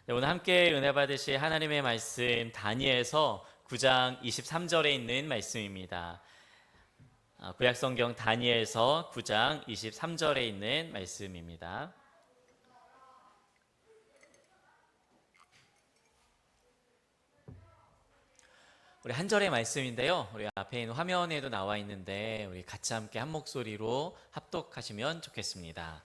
네, 오늘 함께 은혜 받으실 하나님의 말씀 다니엘서 9장 23절에 있는 말씀입니다. 구약성경 다니엘서 9장 23절에 있는 말씀입니다. 우리 한 절의 말씀인데요. 우리 앞에 있는 화면에도 나와 있는데 우리 같이 함께 한 목소리로 합독하시면 좋겠습니다.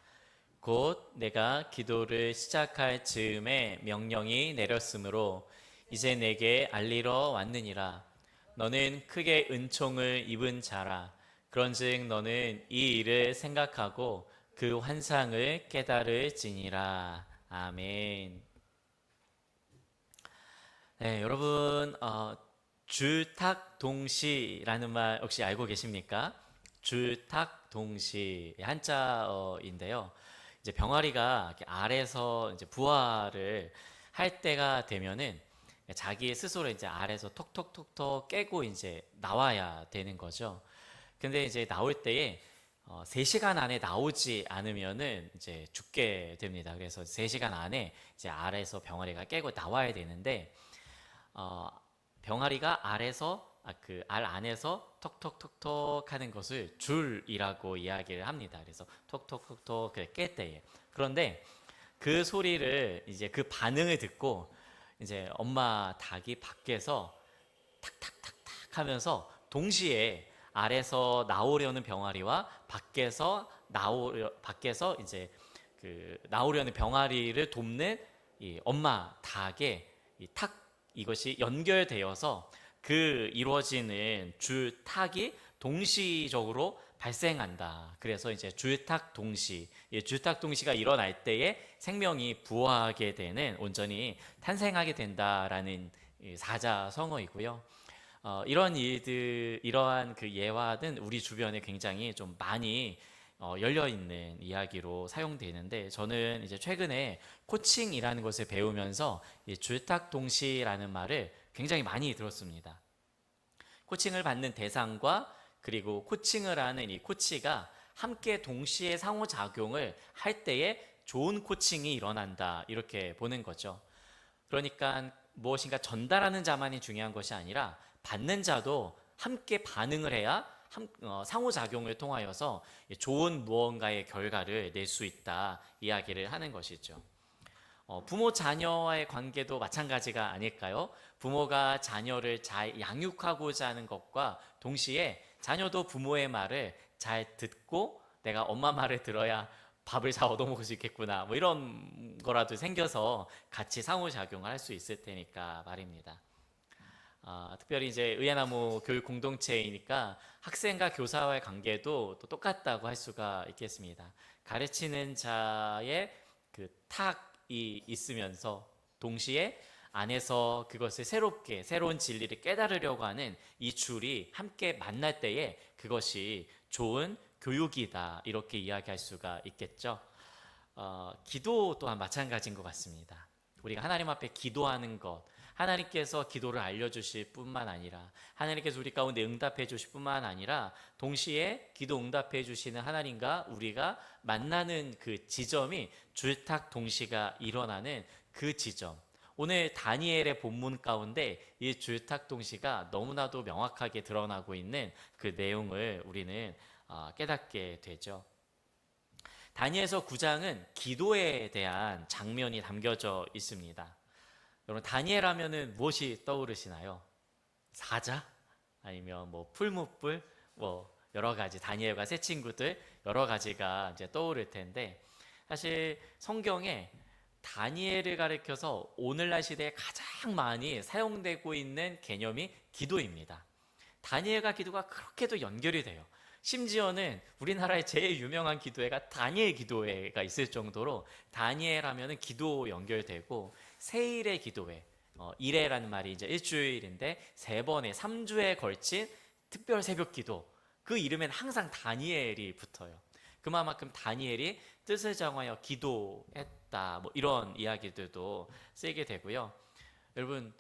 곧 내가 기도를 시작할 즈음에 명령이 내렸으므로 이제 내게 알리러 왔느니라. 너는 크게 은총을 입은 자라. 그런즉 너는 이 일을 생각하고 그 환상을 깨달을지니라. 아멘. 네, 여러분 주탁동시라는 말 혹시 알고 계십니까? 주탁동시 한자어인데요. 이제 병아리가 이렇게 알에서 이제 부화를 할 때가 되면은 자기 스스로 이제 알에서 톡톡톡톡 깨고 이제 나와야 되는 거죠. 근데 이제 나올 때에 3시간 안에 나오지 않으면은 이제 죽게 됩니다. 그래서 3시간 안에 이제 알에서 병아리가 깨고 나와야 되는데 어, 병아리가 알에서 그 알 안에서 톡톡톡톡 하는 것을 줄이라고 이야기를 합니다. 그래서 톡톡톡톡 깰 때에. 그런데 그 소리를 이제 그 반응을 듣고 이제 엄마 닭이 밖에서 탁탁탁탁 하면서 동시에 알에서 나오려는 병아리와 밖에서 이제 그 나오려는 병아리를 돕는 이 엄마 닭의 이것이 연결되어서 그 이루어지는 주탁이 동시적으로 발생한다. 그래서 이제 주탁 동시, 주탁 동시가 일어날 때에 생명이 부화하게 되는, 온전히 탄생하게 된다라는 사자성어이고요. 이러한 그 예화는 우리 주변에 굉장히 좀 많이 열려 있는 이야기로 사용되는데, 저는 이제 최근에 코칭이라는 것을 배우면서 이 줄탁동시라는 말을 굉장히 많이 들었습니다. 코칭을 받는 대상과 그리고 코칭을 하는 이 코치가 함께 동시에 상호작용을 할 때에 좋은 코칭이 일어난다, 이렇게 보는 거죠. 그러니까 무엇인가 전달하는 자만이 중요한 것이 아니라 받는 자도 함께 반응을 해야 상호작용을 통하여서 좋은 무언가의 결과를 낼 수 있다, 이야기를 하는 것이죠. 부모 자녀와의 관계도 마찬가지가 아닐까요? 부모가 자녀를 잘 양육하고자 하는 것과 동시에 자녀도 부모의 말을 잘 듣고 내가 엄마 말을 들어야 밥을 잘 얻어먹을 수 있겠구나, 뭐 이런 거라도 생겨서 같이 상호작용을 할 수 있을 테니까 말입니다. 특별히 이제 의예나무 교육 공동체이니까 학생과 교사와의 관계도 또 똑같다고 할 수가 있겠습니다. 가르치는 자의 그 탁이 있으면서 동시에 안에서 그것을 새로운 진리를 깨달으려고 하는 이 줄이 함께 만날 때에 그것이 좋은 교육이다, 이렇게 이야기할 수가 있겠죠. 기도 또한 마찬가지인 것 같습니다. 우리가 하나님 앞에 기도하는 것, 하나님께서 기도를 알려주실 뿐만 아니라 하나님께서 우리 가운데 응답해 주실 뿐만 아니라 동시에 기도 응답해 주시는 하나님과 우리가 만나는 그 지점이 줄탁 동시가 일어나는 그 지점. 오늘 다니엘의 본문 가운데 이 줄탁 동시가 너무나도 명확하게 드러나고 있는 그 내용을 우리는 깨닫게 되죠. 다니엘서 9장은 기도에 대한 장면이 담겨져 있습니다. 여러분, 다니엘 하면은 무엇이 떠오르시나요? 사자? 아니면 뭐 풀무불? 뭐 여러 가지, 다니엘과 세 친구들 여러 가지가 이제 떠오를 텐데, 사실 성경에 다니엘을 가리켜서 오늘날 시대에 가장 많이 사용되고 있는 개념이 기도입니다. 다니엘과 기도가 그렇게도 연결이 돼요. 심지어는 우리나라의 제일 유명한 기도회가 다니엘 기도회가 있을 정도로 다니엘 하면은 기도 연결되고, 세일의 기도회, 일회라는 말이 이제 일주일인데 3번에 3주에 걸친 특별 새벽 기도, 그 이름엔 항상 다니엘이 붙어요. 그만큼 다니엘이 뜻을 정하여 기도했다, 뭐 이런 이야기들도 쓰이게 되고요. 여러분,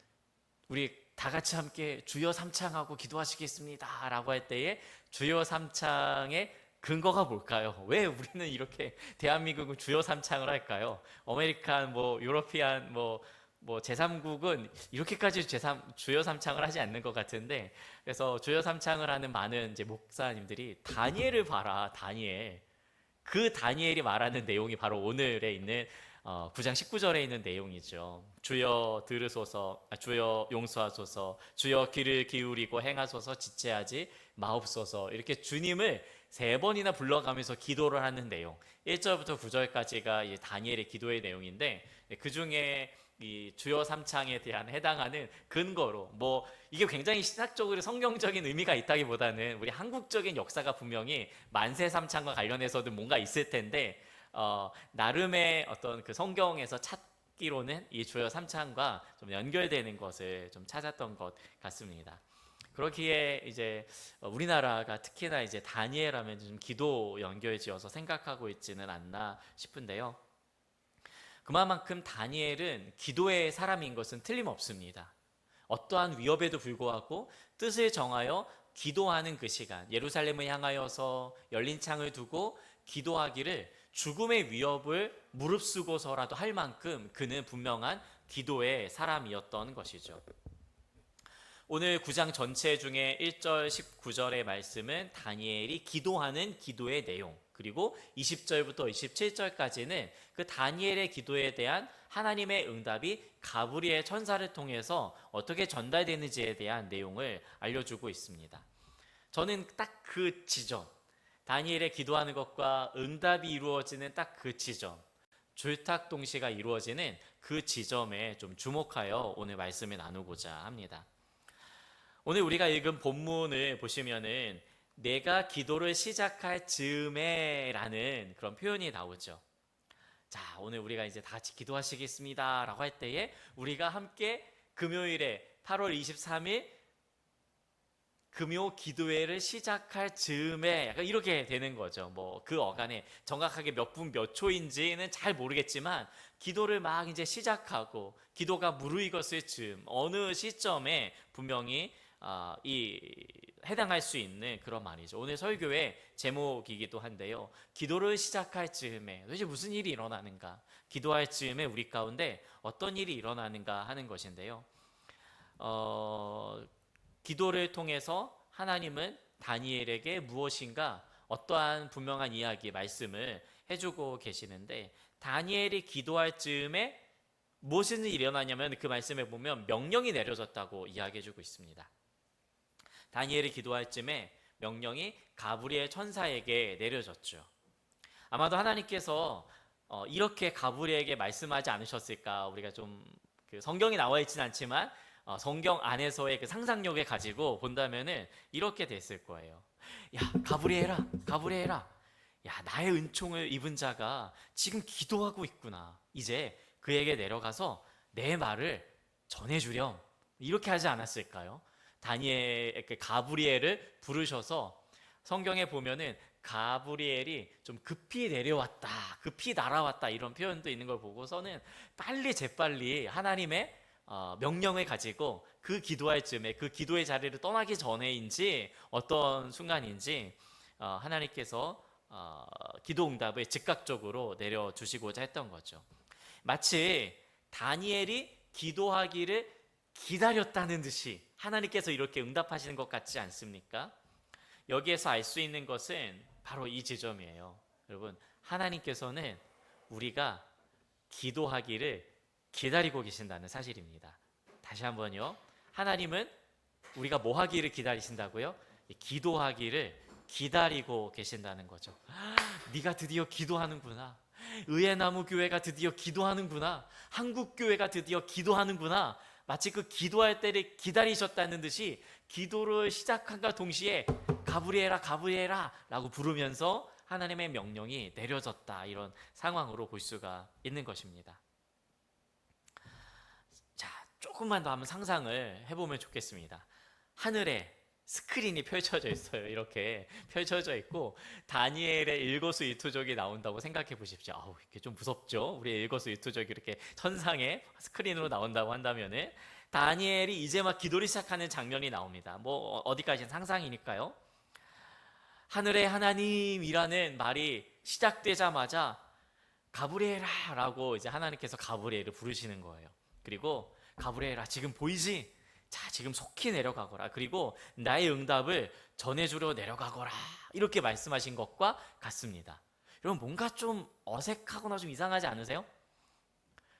우리 다 같이 함께 주여 삼창하고 기도하시겠습니다 라고 할 때에 주여 삼창의 근거가 뭘까요? 왜 우리는 이렇게 대한민국은 주요 삼창을 할까요? 아메리칸 뭐 유러피안 뭐 제3국은 이렇게까지 주요 삼창을 하지 않는 것 같은데, 그래서 주요 삼창을 하는 많은 이제 목사님들이 다니엘을 봐라, 다니엘. 그 다니엘이 말하는 내용이 바로 오늘에 있는 9장 19절에 있는 내용이죠. 주여 들으소서, 주여 용서하소서, 주여 귀를 기울이고 행하소서, 지체하지 마옵소서. 이렇게 주님을 세 번이나 불러가면서 기도를 하는 내용. 1절부터 9절까지가 다니엘의 기도의 내용인데, 그 중에 이 주요 삼창에 대한 해당하는 근거로, 뭐 이게 굉장히 신학적으로 성경적인 의미가 있다기보다는 우리 한국적인 역사가 분명히 만세 삼창과 관련해서도 뭔가 있을 텐데, 나름의 어떤 그 성경에서 찾기로는 이 주요 삼창과 좀 연결되는 것을 좀 찾았던 것 같습니다. 그렇기에 이제 우리나라가 특히나 이제 다니엘 하면 좀 기도 연결지어서 생각하고 있지는 않나 싶은데요. 그만큼 다니엘은 기도의 사람인 것은 틀림없습니다. 어떠한 위협에도 불구하고 뜻을 정하여 기도하는 그 시간, 예루살렘을 향하여서 열린 창을 두고 기도하기를 죽음의 위협을 무릅쓰고서라도 할 만큼 그는 분명한 기도의 사람이었던 것이죠. 오늘 9장 전체 중에 1절 19절의 말씀은 다니엘이 기도하는 기도의 내용, 그리고 20절부터 27절까지는 그 다니엘의 기도에 대한 하나님의 응답이 가브리엘 천사를 통해서 어떻게 전달되는지에 대한 내용을 알려주고 있습니다. 저는 딱 그 지점, 다니엘의 기도하는 것과 응답이 이루어지는 딱 그 지점, 줄탁동시가 이루어지는 그 지점에 좀 주목하여 오늘 말씀을 나누고자 합니다. 오늘 우리가 읽은 본문을 보시면은 내가 기도를 시작할 즈음에 라는 그런 표현이 나오죠. 자, 오늘 우리가 이제 다 같이 기도하시겠습니다 라고 할 때에 우리가 함께 금요일에 8월 23일 금요 기도회를 시작할 즈음에 약간 이렇게 되는 거죠. 뭐 그 어간에 정확하게 몇 분 몇 초인지는 잘 모르겠지만 기도를 막 이제 시작하고 기도가 무르익었을 즈음, 어느 시점에 분명히 해당할 수 있는 그런 말이죠. 오늘 설교의 제목이기도 한데요. 기도를 시작할 즈음에 도대체 무슨 일이 일어나는가? 기도할 즈음에 우리 가운데 어떤 일이 일어나는가 하는 것인데요. 기도를 통해서 하나님은 다니엘에게 무엇인가 어떠한 분명한 이야기, 말씀을 해주고 계시는데, 다니엘이 기도할 즈음에 무엇이 일어나냐면 그 말씀에 보면 명령이 내려졌다고 이야기해주고 있습니다. 다니엘이 기도할 즈음에 명령이 가브리엘 천사에게 내려졌죠. 아마도 하나님께서 이렇게 가브리엘에게 말씀하지 않으셨을까. 우리가 좀 그 성경이 나와 있지는 않지만 성경 안에서의 그 상상력을 가지고 본다면은 이렇게 됐을 거예요. 야, 가브리엘아, 가브리엘아, 야, 나의 은총을 입은 자가 지금 기도하고 있구나. 이제 그에게 내려가서 내 말을 전해주렴. 이렇게 하지 않았을까요? 가브리엘을 부르셔서 성경에 보면은 가브리엘이 좀 급히 내려왔다, 급히 날아왔다 이런 표현도 있는 걸 보고서는 재빨리 하나님의 명령을 가지고 그 기도할 즈음에 그 기도의 자리를 떠나기 전에인지 어떤 순간인지 하나님께서 기도 응답을 즉각적으로 내려주시고자 했던 거죠. 마치 다니엘이 기도하기를 기다렸다는 듯이 하나님께서 이렇게 응답하시는 것 같지 않습니까? 여기에서 알 수 있는 것은 바로 이 지점이에요. 여러분, 하나님께서는 우리가 기도하기를 기다리고 계신다는 사실입니다. 다시 한번요. 하나님은 우리가 뭐 하기를 기다리신다고요? 기도하기를 기다리고 계신다는 거죠. 네가 드디어 기도하는구나. 의회나무 교회가 드디어 기도하는구나. 한국 교회가 드디어 기도하는구나. 마치 그 기도할 때를 기다리셨다는 듯이 기도를 시작한과 동시에 가브리엘아, 가브리엘아 라고 부르면서 하나님의 명령이 내려졌다, 이런 상황으로 볼 수가 있는 것입니다. 자, 조금만 더 한번 상상을 해보면 좋겠습니다. 하늘에 스크린이 펼쳐져 있어요. 이렇게 펼쳐져 있고 다니엘의 일거수일투족이 나온다고 생각해 보십시오. 이게 좀 무섭죠? 우리 일거수일투족이 이렇게 천상에 스크린으로 나온다고 한다면은 다니엘이 이제 막 기도를 시작하는 장면이 나옵니다. 뭐 어디까지는 상상이니까요. 하늘의 하나님이라는 말이 시작되자마자 가브리엘아 라고 이제 하나님께서 가브리엘을 부르시는 거예요. 그리고 가브리엘아 지금 보이지? 자, 지금 속히 내려가거라. 그리고 나의 응답을 전해주려 내려가거라. 이렇게 말씀하신 것과 같습니다. 여러분, 뭔가 좀 어색하거나 좀 이상하지 않으세요?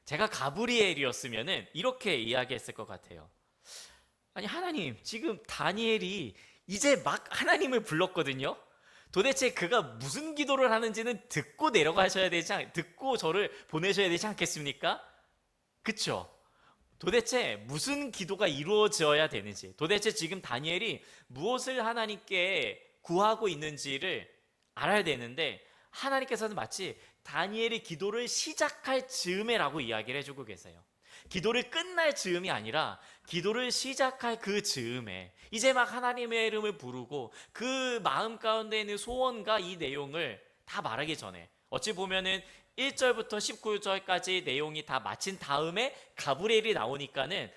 제가 가브리엘이었으면 이렇게 이야기했을 것 같아요. 아니, 하나님, 지금 다니엘이 이제 막 하나님을 불렀거든요. 도대체 그가 무슨 기도를 하는지는 듣고 내려가셔야 되지 듣고 저를 보내셔야 되지 않겠습니까? 그쵸? 도대체 무슨 기도가 이루어져야 되는지, 도대체 지금 다니엘이 무엇을 하나님께 구하고 있는지를 알아야 되는데, 하나님께서는 마치 다니엘이 기도를 시작할 즈음에라고 이야기를 해주고 계세요. 기도를 끝날 즈음이 아니라 기도를 시작할 그 즈음에 이제 막 하나님의 이름을 부르고 그 마음 가운데 있는 소원과 이 내용을 다 말하기 전에, 어찌 보면은 1절부터 19절까지 내용이 다 마친 다음에 가브리엘이 나오니까는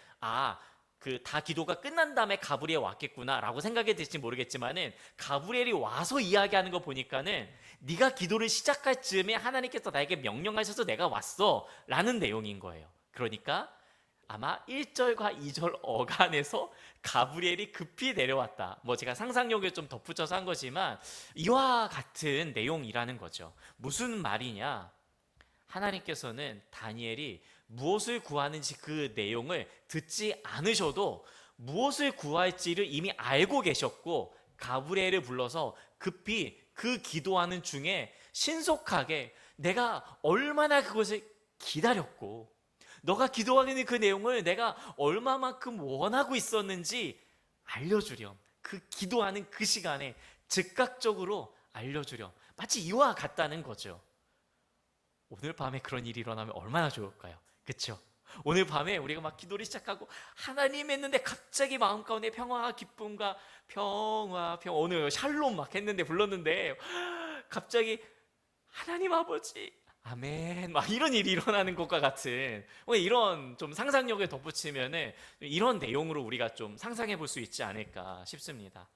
그 다 기도가 끝난 다음에 가브리엘 왔겠구나 라고 생각이 될지 모르겠지만은, 가브리엘이 와서 이야기하는 거 보니까는 네가 기도를 시작할 즈음에 하나님께서 나에게 명령하셔서 내가 왔어 라는 내용인 거예요. 그러니까 아마 1절과 2절 어간에서 가브리엘이 급히 내려왔다, 뭐 제가 상상력을 좀 덧붙여서 한 거지만 이와 같은 내용이라는 거죠. 무슨 말이냐, 하나님께서는 다니엘이 무엇을 구하는지 그 내용을 듣지 않으셔도 무엇을 구할지를 이미 알고 계셨고, 가브리엘을 불러서 급히 그 기도하는 중에 신속하게 내가 얼마나 그것을 기다렸고 너가 기도하는 그 내용을 내가 얼마만큼 원하고 있었는지 알려주렴. 그 기도하는 그 시간에 즉각적으로 알려주렴. 마치 이와 같다는 거죠. 오늘 밤에 그런 일이 일어나면 얼마나 좋을까요? 그렇죠? 오늘 밤에 우리가 막 기도를 시작하고 하나님 했는데 갑자기 마음 가운데 평화와 기쁨과 평화 오늘 샬롬 막 했는데 불렀는데 갑자기 하나님 아버지 아멘 막 이런 일이 일어나는 것과 같은, 이런 좀 상상력을 덧붙이면은 이런 내용으로 우리가 좀 상상해 볼 수 있지 않을까 싶습니다.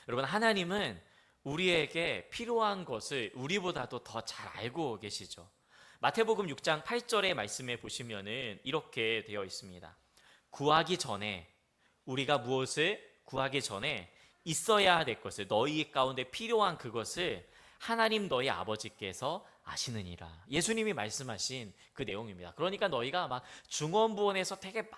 여러분, 하나님은 우리에게 필요한 것을 우리보다도 더 잘 알고 계시죠. 마태복음 6장 8절의 말씀에 보시면은 이렇게 되어 있습니다. 구하기 전에, 우리가 무엇을 구하기 전에 있어야 될 것을, 너희 가운데 필요한 그것을 하나님 너희 아버지께서 아시느니라. 예수님이 말씀하신 그 내용입니다. 그러니까 너희가 막 중언부언해서 되게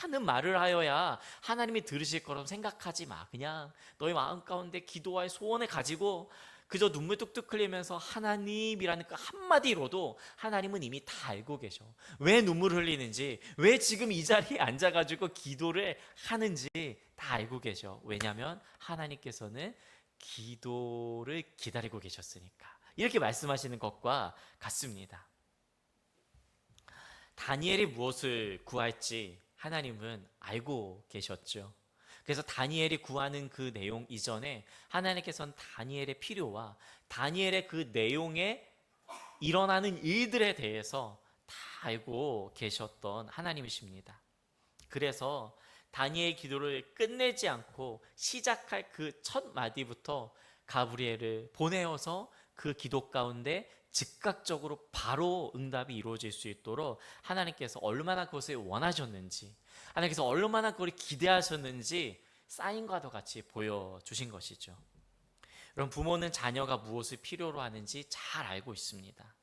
많은 말을 하여야 하나님이 들으실 거라고 생각하지 마. 그냥 너희 마음 가운데 기도할 소원을 가지고 그저 눈물 뚝뚝 흘리면서 하나님이라는 그 한마디로도 하나님은 이미 다 알고 계셔. 왜 눈물 흘리는지, 왜 지금 이 자리에 앉아가지고 기도를 하는지 다 알고 계셔. 왜냐하면 하나님께서는 기도를 기다리고 계셨으니까. 이렇게 말씀하시는 것과 같습니다. 다니엘이 무엇을 구할지 하나님은 알고 계셨죠. 그래서 다니엘이 구하는 그 내용 이전에 하나님께서는 다니엘의 필요와 다니엘의 그 내용에 일어나는 일들에 대해서 다 알고 계셨던 하나님이십니다. 그래서 다니엘의 기도를 끝내지 않고 시작할 그 첫 마디부터 가브리엘을 보내어서 그 기도 가운데 즉각적으로 바로 응답이 이루어질 수 있도록 하나님께서 얼마나 그것을 원하셨는지, 하나님께서 얼마나 그걸 기대하셨는지 사인과도 같이 보여주신 것이죠. 여러분, 부모는 자녀가 무엇을 필요로 하는지 잘 알고 있습니다.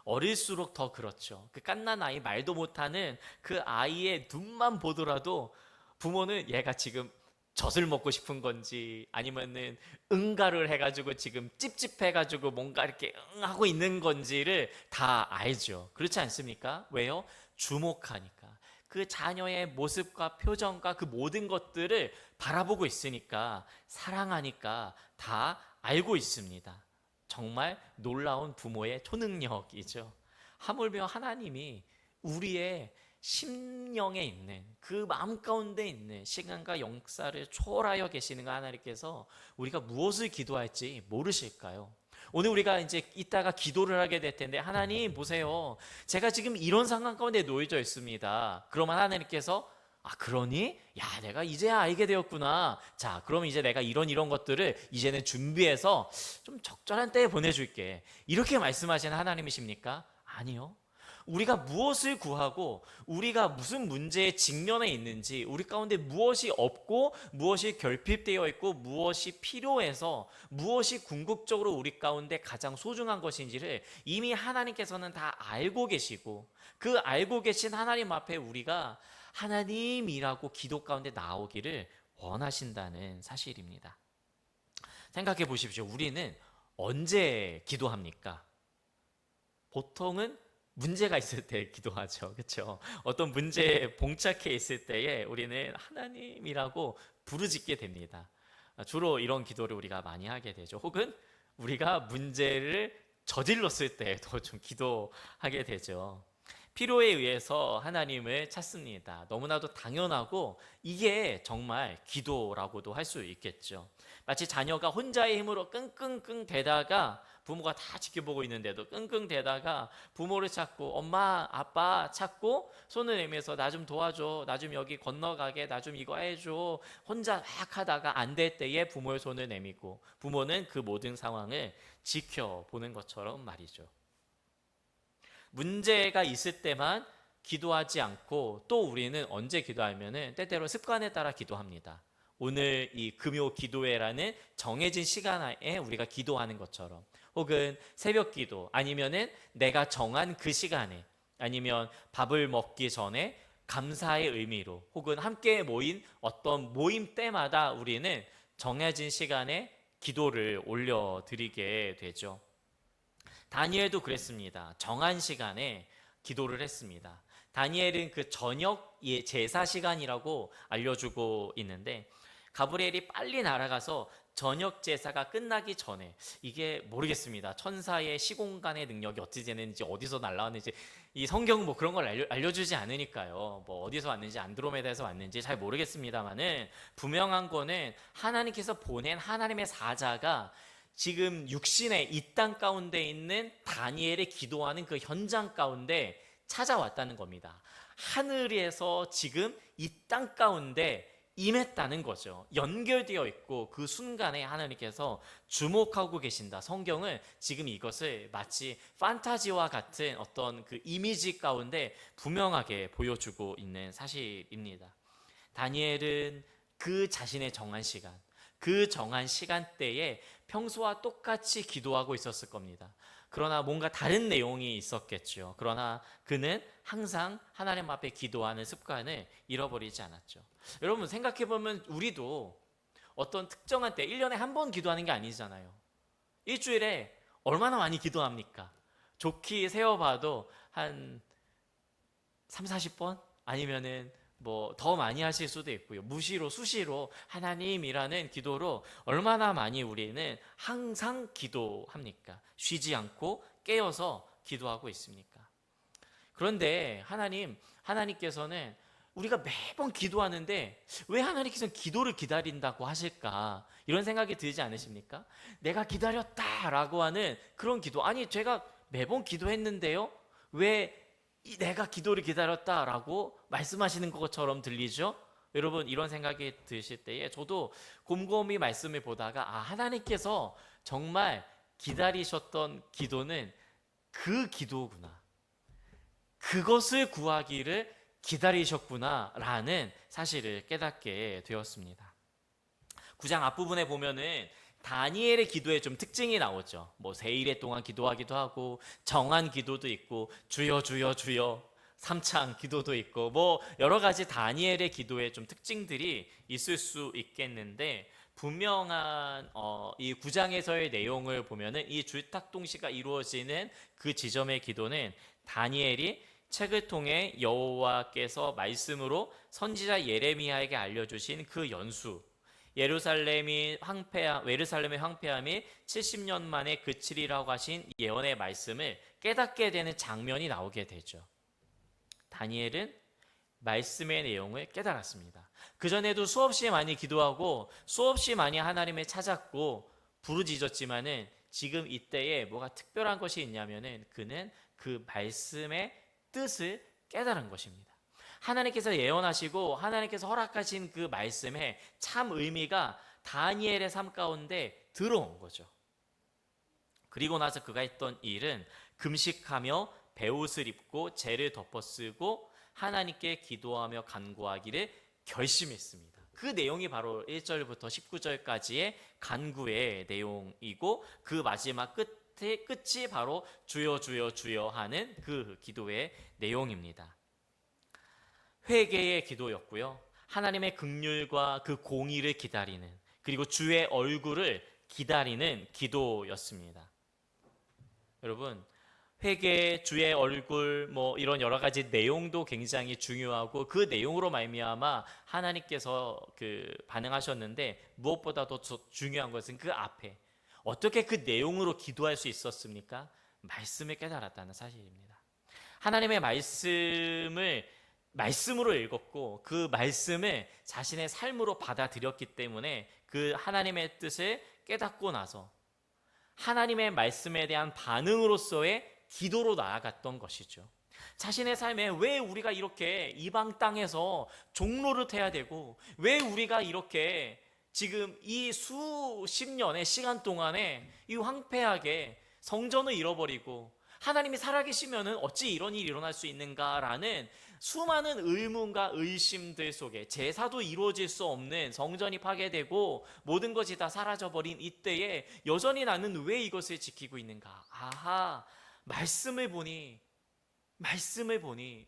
어릴수록 더 그렇죠. 그 갓난 아이, 말도 못하는 그 아이의 눈만 보더라도 부모는 얘가 지금 젖을 먹고 싶은 건지 아니면은 응가를 해가지고 지금 찝찝해가지고 뭔가 이렇게 하고 있는 건지를 다 알죠. 그렇지 않습니까? 왜요? 주목하니까. 그 자녀의 모습과 표정과 그 모든 것들을 바라보고 있으니까, 사랑하니까 다 알고 있습니다. 정말 놀라운 부모의 초능력이죠. 하물며 하나님이 우리의 심령에 있는 그 마음 가운데 있는 시간과 역사를 초월하여 계시는 하나님께서 우리가 무엇을 기도할지 모르실까요? 오늘 우리가 이제 이따가 기도를 하게 될 텐데, 하나님 보세요, 제가 지금 이런 상황 가운데 놓여져 있습니다. 그러면 하나님께서 아, 그러니? 야, 내가 이제야 알게 되었구나. 자, 그럼 이제 내가 이런 것들을 이제는 준비해서 좀 적절한 때에 보내줄게. 이렇게 말씀하시는 하나님이십니까? 아니요. 우리가 무엇을 구하고 우리가 무슨 문제에 직면해 있는지, 우리 가운데 무엇이 없고 무엇이 결핍되어 있고 무엇이 필요해서 무엇이 궁극적으로 우리 가운데 가장 소중한 것인지를 이미 하나님께서는 다 알고 계시고, 그 알고 계신 하나님 앞에 우리가 하나님이라고 기도 가운데 나오기를 원하신다는 사실입니다. 생각해 보십시오. 우리는 언제 기도합니까? 보통은 문제가 있을 때 기도하죠. 그렇죠? 어떤 문제에 봉착해 있을 때에 우리는 하나님이라고 부르짖게 됩니다. 주로 이런 기도를 우리가 많이 하게 되죠. 혹은 우리가 문제를 저질렀을 때도 좀 기도하게 되죠. 필요에 의해서 하나님을 찾습니다. 너무나도 당연하고 이게 정말 기도라고도 할 수 있겠죠. 마치 자녀가 혼자의 힘으로 끙끙끙 대다가 부모가 다 지켜보고 있는데도 끙끙 대다가 부모를 찾고 엄마 아빠 찾고 손을 내밀어서 나 좀 도와줘, 나 좀 여기 건너가게, 나 좀 이거 해줘, 혼자 막 하다가 안 될 때에 부모의 손을 내밀고 부모는 그 모든 상황을 지켜보는 것처럼 말이죠. 문제가 있을 때만 기도하지 않고 또 우리는 언제 기도하면은 때때로 습관에 따라 기도합니다. 오늘 이 금요 기도회라는 정해진 시간에 우리가 기도하는 것처럼, 혹은 새벽 기도, 아니면은 내가 정한 그 시간에, 아니면 밥을 먹기 전에 감사의 의미로, 혹은 함께 모인 어떤 모임 때마다 우리는 정해진 시간에 기도를 올려드리게 되죠. 다니엘도 그랬습니다. 정한 시간에 기도를 했습니다. 다니엘은 그 저녁 제사 시간이라고 알려주고 있는데, 가브리엘이 빨리 날아가서 저녁 제사가 끝나기 전에, 이게 모르겠습니다. 천사의 시공간의 능력이 어떻게 되는지, 어디서 날라왔는지, 이 성경 뭐 그런 걸 알려주지 않으니까요. 뭐 어디서 왔는지, 안드로메다에서 왔는지 잘 모르겠습니다만은 분명한 거는 하나님께서 보낸 하나님의 사자가 지금 육신의 이 땅 가운데 있는 다니엘의 기도하는 그 현장 가운데 찾아왔다는 겁니다. 하늘에서 지금 이 땅 가운데 임했다는 거죠. 연결되어 있고 그 순간에 하나님께서 주목하고 계신다. 성경은 지금 이것을 마치 판타지와 같은 어떤 그 이미지 가운데 분명하게 보여주고 있는 사실입니다. 다니엘은 그 자신의 정한 시간, 그 정한 시간대에 평소와 똑같이 기도하고 있었을 겁니다. 그러나 뭔가 다른 내용이 있었겠죠. 그러나 그는 항상 하나님 앞에 기도하는 습관을 잃어버리지 않았죠. 여러분 생각해보면 우리도 어떤 특정한 때 1년에 한 번 기도하는 게 아니잖아요. 일주일에 얼마나 많이 기도합니까? 좋게 세어봐도 한 3, 40번? 아니면은 뭐 더 많이 하실 수도 있고요. 무시로 수시로 하나님이라는 기도로 얼마나 많이 우리는 항상 기도합니까? 쉬지 않고 깨어서 기도하고 있습니까? 그런데 하나님께서는 우리가 매번 기도하는데 왜 하나님께서는 기도를 기다린다고 하실까? 이런 생각이 들지 않으십니까? 내가 기다렸다라고 하는 그런 기도, 아니 제가 매번 기도했는데요? 왜 내가 기도를 기다렸다라고 말씀하시는 것처럼 들리죠? 여러분 이런 생각이 드실 때에 저도 곰곰이 말씀을 보다가 하나님께서 정말 기다리셨던 기도는 그 기도구나, 그것을 구하기를 기다리셨구나라는 사실을 깨닫게 되었습니다. 9장 앞부분에 보면은 다니엘의 기도에 좀 특징이 나오죠. 뭐 세일에 동안 기도하기도 하고 정한 기도도 있고 주여 주여 주여 삼창 기도도 있고 뭐 여러 가지 다니엘의 기도에 좀 특징들이 있을 수 있겠는데, 분명한 이 9장에서의 내용을 보면은 이 줄탁동시가 이루어지는 그 지점의 기도는 다니엘이 책을 통해 여호와께서 말씀으로 선지자 예레미야에게 알려주신 그 연수, 예루살렘의 황폐함이 70년 만에 그치리라고 하신 예언의 말씀을 깨닫게 되는 장면이 나오게 되죠. 다니엘은 말씀의 내용을 깨달았습니다. 그전에도 수없이 많이 기도하고 수없이 많이 하나님을 찾았고 부르짖었지만은 지금 이때에 뭐가 특별한 것이 있냐면은 그는 그 말씀의 뜻을 깨달은 것입니다. 하나님께서 예언하시고 하나님께서 허락하신 그 말씀에 참 의미가 다니엘의 삶 가운데 들어온 거죠. 그리고 나서 그가 했던 일은 금식하며 베옷을 입고 재를 덮어쓰고 하나님께 기도하며 간구하기를 결심했습니다. 그 내용이 바로 1절부터 19절까지의 간구의 내용이고, 그 마지막 끝이 바로 주여 주여 주여 하는 그 기도의 내용입니다. 회개의 기도였고요. 하나님의 긍휼과 그 공의를 기다리는, 그리고 주의 얼굴을 기다리는 기도였습니다. 여러분, 회개, 주의 얼굴, 이런 여러 가지 내용도 굉장히 중요하고, 그 내용으로 말미암아 하나님께서 반응하셨는데, 무엇보다도 중요한 것은 그 앞에 어떻게 그 내용으로 기도할 수 있었습니까? 말씀을 깨달았다는 사실입니다. 하나님의 말씀으로 읽었고, 그 말씀을 자신의 삶으로 받아들였기 때문에 그 하나님의 뜻을 깨닫고 나서 하나님의 말씀에 대한 반응으로서의 기도로 나아갔던 것이죠. 자신의 삶에 왜 우리가 이렇게 이방 땅에서 종노릇해야 되고, 왜 우리가 이렇게 지금 이 수십 년의 시간 동안에 이 황폐하게 성전을 잃어버리고, 하나님이 살아계시면은 어찌 이런 일이 일어날 수 있는가라는 수많은 의문과 의심들 속에, 제사도 이루어질 수 없는 성전이 파괴되고 모든 것이 다 사라져버린 이때에 여전히 나는 왜 이것을 지키고 있는가? 아하, 말씀을 보니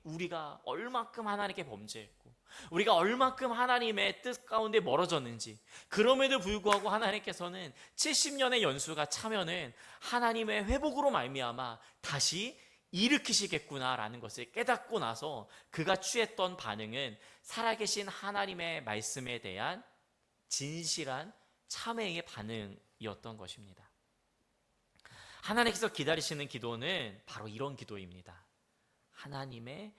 우리가 얼마큼 하나님께 범죄했고, 우리가 얼마큼 하나님의 뜻 가운데 멀어졌는지, 그럼에도 불구하고 하나님께서는 70년의 연수가 차면은 하나님의 회복으로 말미암아 다시 일으키시겠구나라는 것을 깨닫고 나서 그가 취했던 반응은 살아계신 하나님의 말씀에 대한 진실한 참회의 반응이었던 것입니다. 하나님께서 기다리시는 기도는 바로 이런 기도입니다. 하나님의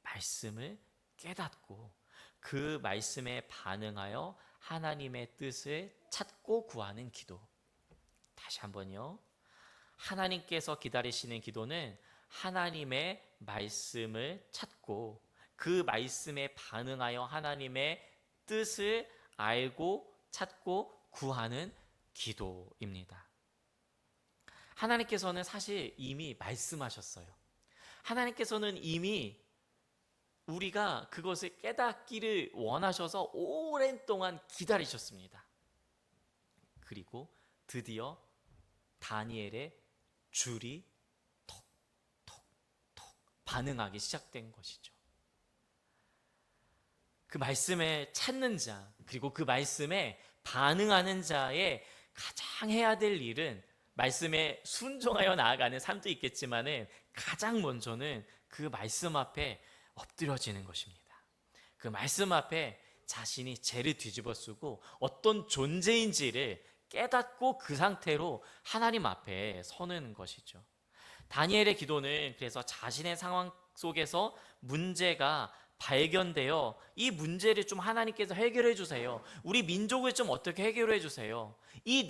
말씀을 깨닫고 그 말씀에 반응하여 하나님의 뜻을 찾고 구하는 기도. 다시 한번요. 하나님께서 기다리시는 기도는 하나님의 말씀을 찾고 그 말씀에 반응하여 하나님의 뜻을 알고 찾고 구하는 기도입니다. 하나님께서는 사실 이미 말씀하셨어요. 하나님께서는 이미 우리가 그것을 깨닫기를 원하셔서 오랜 동안 기다리셨습니다. 그리고 드디어 다니엘의 줄이 톡톡톡 반응하기 시작된 것이죠. 그 말씀에 찾는 자, 그리고 그 말씀에 반응하는 자의 가장 해야 될 일은 말씀에 순종하여 나아가는 삶도 있겠지만은 가장 먼저는 그 말씀 앞에 엎드려지는 것입니다. 그 말씀 앞에 자신이 죄를 뒤집어 쓰고 어떤 존재인지를 깨닫고 그 상태로 하나님 앞에 서는 것이죠. 다니엘의 기도는 그래서 자신의 상황 속에서 문제가 발견되어 이 문제를 좀 하나님께서 해결해 주세요. 우리 민족을 좀 어떻게 해결해 주세요. 이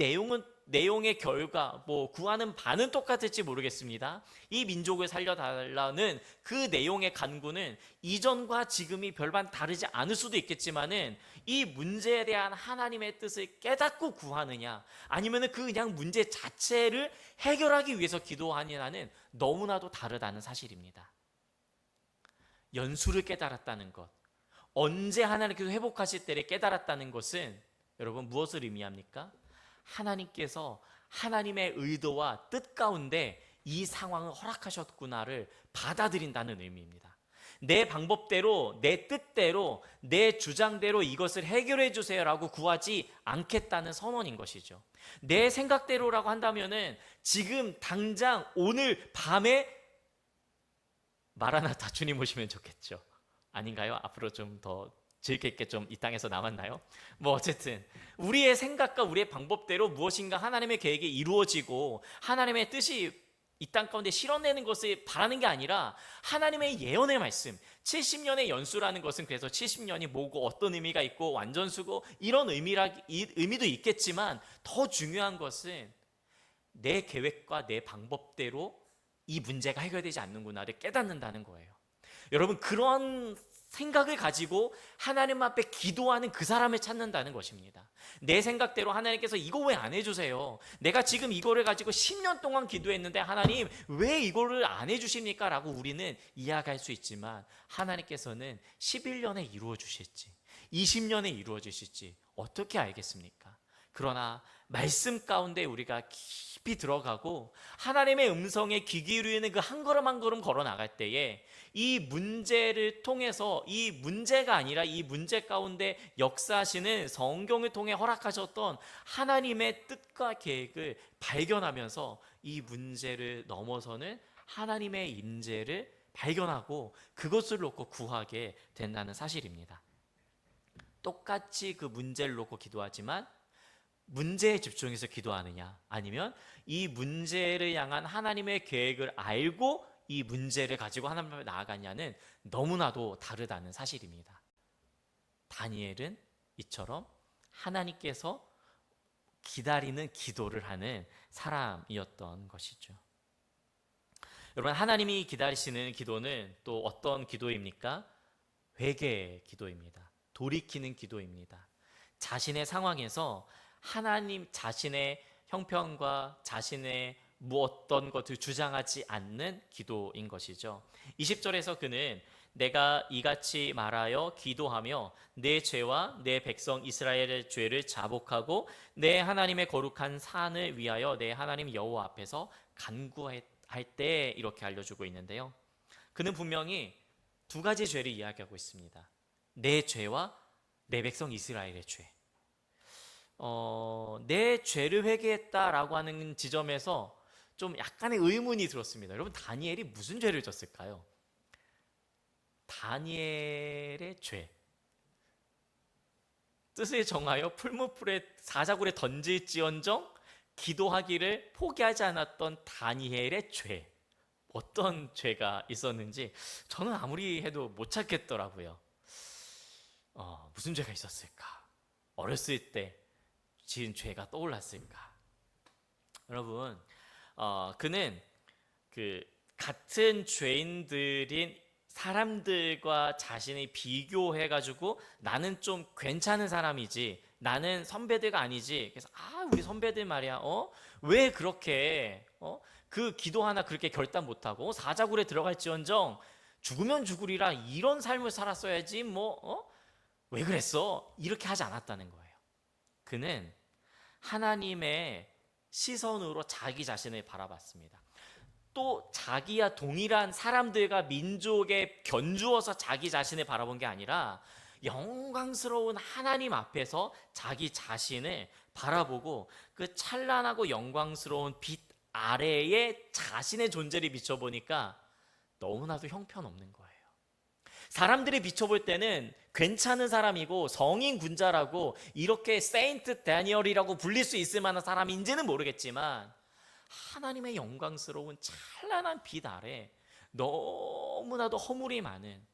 내용의 결과, 구하는 바는 똑같을지 모르겠습니다. 이 민족을 살려달라는 그 내용의 간구는 이전과 지금이 별반 다르지 않을 수도 있겠지만은 이 문제에 대한 하나님의 뜻을 깨닫고 구하느냐, 아니면은 그냥 문제 자체를 해결하기 위해서 기도하느냐는 너무나도 다르다는 사실입니다. 연수를 깨달았다는 것, 언제 하나님께서 회복하실 때를 깨달았다는 것은 여러분 무엇을 의미합니까? 하나님께서 하나님의 의도와 뜻 가운데 이 상황을 허락하셨구나를 받아들인다는 의미입니다. 내 방법대로, 내 뜻대로, 내 주장대로 이것을 해결해 주세요라고 구하지 않겠다는 선언인 것이죠. 내 생각대로라고 한다면은 지금 당장 오늘 밤에 마라나타 주님 오시면 좋겠죠. 아닌가요? 앞으로 좀 더 즐겁게 있게 좀 이 땅에서 남았나요? 어쨌든 우리의 생각과 우리의 방법대로 무엇인가 하나님의 계획이 이루어지고 하나님의 뜻이 이 땅 가운데 실현되는 것을 바라는 게 아니라 하나님의 예언의 말씀, 70년의 연수라는 것은 그래서 70년이 뭐고 어떤 의미가 있고 완전수고 이런 의미도 있겠지만 더 중요한 것은 내 계획과 내 방법대로 이 문제가 해결되지 않는구나를 깨닫는다는 거예요. 여러분, 그런 생각을 가지고 하나님 앞에 기도하는 그 사람을 찾는다는 것입니다. 내 생각대로 하나님께서 이거 왜 안 해주세요? 내가 지금 이거를 가지고 10년 동안 기도했는데 하나님 왜 이거를 안 해주십니까? 라고 우리는 이야기할 수 있지만 하나님께서는 11년에 이루어 주실지 20년에 이루어 주실지 어떻게 알겠습니까? 그러나 말씀 가운데 우리가 깊이 들어가고 하나님의 음성에 귀 기울이는 그 한 걸음 한 걸음 걸어 나갈 때에 이 문제를 통해서, 이 문제가 아니라 이 문제 가운데 역사하시는 성경을 통해 허락하셨던 하나님의 뜻과 계획을 발견하면서 이 문제를 넘어서는 하나님의 임재를 발견하고 그것을 놓고 구하게 된다는 사실입니다. 똑같이 그 문제를 놓고 기도하지만 문제에 집중해서 기도하느냐, 아니면 이 문제를 향한 하나님의 계획을 알고 이 문제를 가지고 하나님 앞에 나아가냐는 너무나도 다르다는 사실입니다. 다니엘은 이처럼 하나님께서 기다리는 기도를 하는 사람이었던 것이죠. 여러분, 하나님이 기다리시는 기도는 또 어떤 기도입니까? 회개 기도입니다. 돌이키는 기도입니다. 자신의 상황에서 하나님 자신의 형편과 자신의 어떤 것을 주장하지 않는 기도인 것이죠. 20절에서 그는 내가 이같이 말하여 기도하며 내 죄와 내 백성 이스라엘의 죄를 자복하고 내 하나님의 거룩한 산을 위하여 내 하나님 여호와 앞에서 간구할 때 이렇게 알려주고 있는데요. 그는 분명히 두 가지 죄를 이야기하고 있습니다. 내 죄와 내 백성 이스라엘의 죄. 내 죄를 회개했다라고 하는 지점에서 좀 약간의 의문이 들었습니다. 여러분, 다니엘이 무슨 죄를 졌을까요? 다니엘의 죄. 뜻을 정하여 풀무불에 사자굴에 던질지언정 기도하기를 포기하지 않았던 다니엘의 죄. 어떤 죄가 있었는지 저는 아무리 해도 못 찾겠더라고요. 무슨 죄가 있었을까? 어렸을 때 지은 죄가 떠올랐을까? 여러분, 그는 그 같은 죄인들인 사람들과 자신이 비교해가지고 나는 좀 괜찮은 사람이지, 나는 선배들가 아니지. 그래서 우리 선배들 말이야, 왜 그렇게 그 기도 하나 그렇게 결단 못하고 사자굴에 들어갈지언정 죽으면 죽으리라 이런 삶을 살았어야지 왜 그랬어? 이렇게 하지 않았다는 거예요. 그는 하나님의 시선으로 자기 자신을 바라봤습니다. 또 자기와 동일한 사람들과 민족에 견주어서 자기 자신을 바라본 게 아니라 영광스러운 하나님 앞에서 자기 자신을 바라보고 그 찬란하고 영광스러운 빛 아래에 자신의 존재를 비춰보니까 너무나도 형편없는 거예요. 사람들이 비춰볼 때는 괜찮은 사람이고 성인 군자라고 이렇게 세인트 다니엘이라고 불릴 수 있을 만한 사람인지는 모르겠지만 하나님의 영광스러운 찬란한 빛 아래 너무나도 허물이 많은,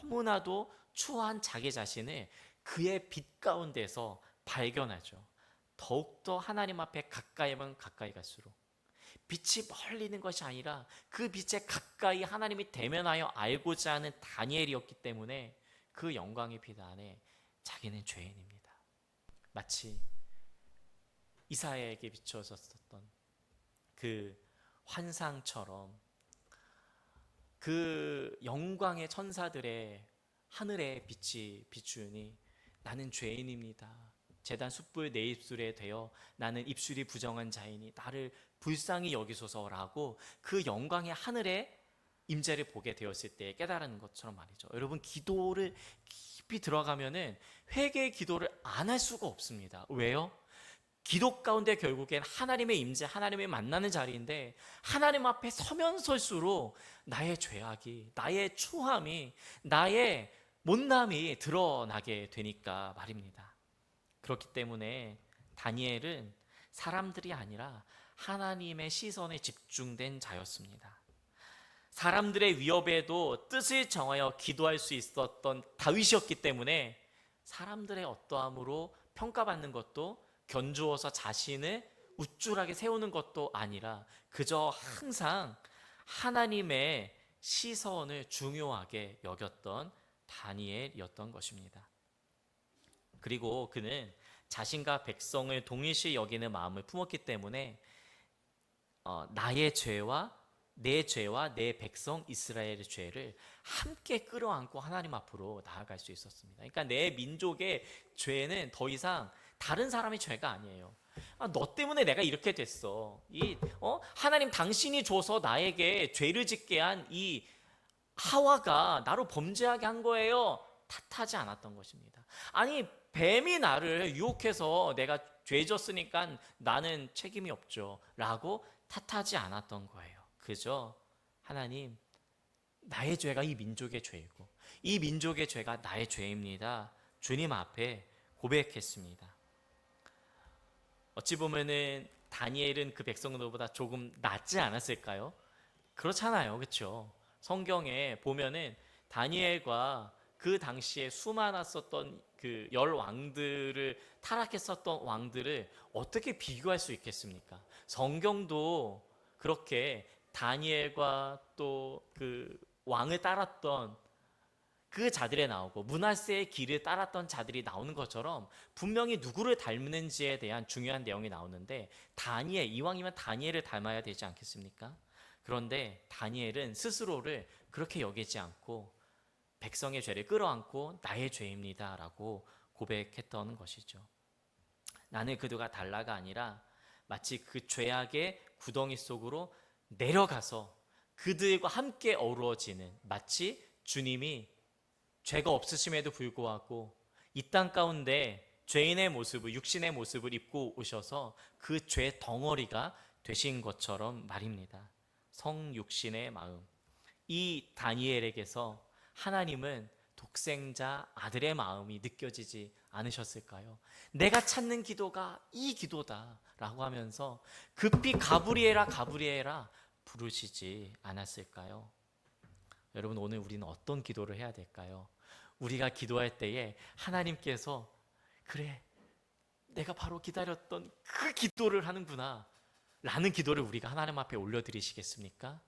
너무나도 추한 자기 자신을 그의 빛 가운데서 발견하죠. 더욱더 하나님 앞에 가까이면 가까이 갈수록 빛이 멀리 있는 것이 아니라 그 빛에 가까이 하나님이 대면하여 알고자 하는 다니엘이었기 때문에 그 영광의 빛 안에 자기는 죄인입니다. 마치 이사야에게 비춰졌었던 그 환상처럼 그 영광의 천사들의 하늘의 빛이 비추니 나는 죄인입니다. 제단 숯불 내 입술에 대어 나는 입술이 부정한 자이니 나를 불쌍히 여기소서라고 그 영광의 하늘의 임재를 보게 되었을 때 깨달은 것처럼 말이죠. 여러분, 기도를 깊이 들어가면은 회개의 기도를 안 할 수가 없습니다. 왜요? 기도 가운데 결국엔 하나님의 임재, 하나님의 만나는 자리인데 하나님 앞에 서면 설수록 나의 죄악이, 나의 추함이, 나의 못남이 드러나게 되니까 말입니다. 그렇기 때문에 다니엘은 사람들이 아니라 하나님의 시선에 집중된 자였습니다. 사람들의 위협에도 뜻을 정하여 기도할 수 있었던 다윗이었기 때문에 사람들의 어떠함으로 평가받는 것도 견주어서 자신을 우쭐하게 세우는 것도 아니라 그저 항상 하나님의 시선을 중요하게 여겼던 다니엘이었던 것입니다. 그리고 그는 자신과 백성을 동일시 여기는 마음을 품었기 때문에 나의 죄와 내 백성 이스라엘의 죄를 함께 끌어안고 하나님 앞으로 나아갈 수 있었습니다. 그러니까 내 민족의 죄는 더 이상 다른 사람의 죄가 아니에요. 너 때문에 내가 이렇게 됐어. 하나님 당신이 줘서 나에게 죄를 짓게 한 이 하와가 나로 범죄하게 한 거예요. 탓하지 않았던 것입니다. 아니 뱀이 나를 유혹해서 내가 죄 졌으니까 나는 책임이 없죠 라고 탓하지 않았던 거예요. 그저 하나님, 나의 죄가 이 민족의 죄이고 이 민족의 죄가 나의 죄입니다. 주님 앞에 고백했습니다. 어찌 보면은 다니엘은 그 백성들보다 조금 낫지 않았을까요? 그렇잖아요, 그렇죠? 성경에 보면은 다니엘과 그 당시에 수많았었던 그 10왕들을 타락했었던 왕들을 어떻게 비교할 수 있겠습니까? 성경도 그렇게 다니엘과 또 그 왕을 따랐던 그 자들에 나오고 므낫세의 길을 따랐던 자들이 나오는 것처럼 분명히 누구를 닮는지에 대한 중요한 내용이 나오는데 다니엘, 이왕이면 다니엘을 닮아야 되지 않겠습니까? 그런데 다니엘은 스스로를 그렇게 여기지 않고 백성의 죄를 끌어안고 나의 죄입니다 라고 고백했던 것이죠. 나는 그들과 달라가 아니라 마치 그 죄악의 구덩이 속으로 내려가서 그들과 함께 어우러지는, 마치 주님이 죄가 없으심에도 불구하고 이 땅 가운데 죄인의 모습을, 육신의 모습을 입고 오셔서 그 죄 덩어리가 되신 것처럼 말입니다. 성육신의 마음. 이 다니엘에게서 하나님은 독생자 아들의 마음이 느껴지지 않으셨을까요? 내가 찾는 기도가 이 기도다 라고 하면서 급히 가브리엘아 가브리엘아 부르시지 않았을까요? 여러분, 오늘 우리는 어떤 기도를 해야 될까요? 우리가 기도할 때에 하나님께서 그래, 내가 바로 기다렸던 그 기도를 하는구나 라는 기도를 우리가 하나님 앞에 올려드리시겠습니까?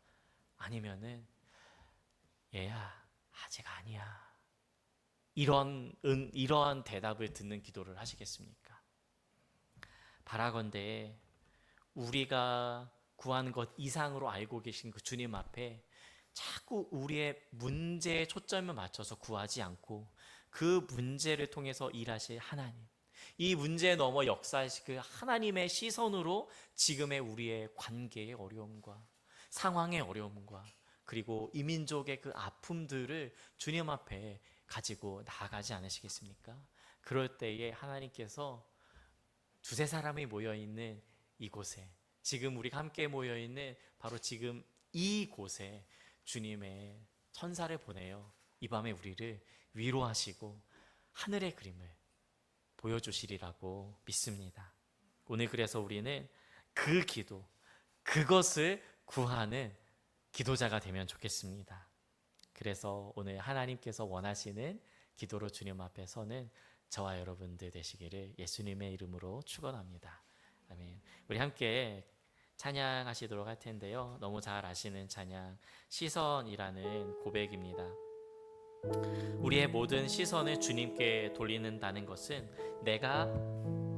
아니면은 얘야 아직 아니야 이러한 대답을 듣는 기도를 하시겠습니까? 바라건대 우리가 구하는 것 이상으로 알고 계신 그 주님 앞에 자꾸 우리의 문제에 초점을 맞춰서 구하지 않고 그 문제를 통해서 일하실 하나님, 이 문제에 넘어 역사하실 그 하나님의 시선으로 지금의 우리의 관계의 어려움과 상황의 어려움과 그리고 이 민족의 그 아픔들을 주님 앞에 가지고 나아가지 않으시겠습니까? 그럴 때에 하나님께서 두세 사람이 모여있는 이곳에, 지금 우리가 함께 모여있는 바로 지금 이곳에 주님의 천사를 보내어 이 밤에 우리를 위로하시고 하늘의 그림을 보여주시리라고 믿습니다. 오늘 그래서 우리는 그 기도, 그것을 구하는 기도자가 되면 좋겠습니다. 그래서 오늘 하나님께서 원하시는 기도로 주님 앞에 서는 저와 여러분들 되시기를 예수님의 이름으로 축원합니다. 아멘. 우리 함께 찬양하시도록 할 텐데요. 너무 잘 아시는 찬양 시선이라는 고백입니다. 우리의 모든 시선을 주님께 돌리는다는 것은 내가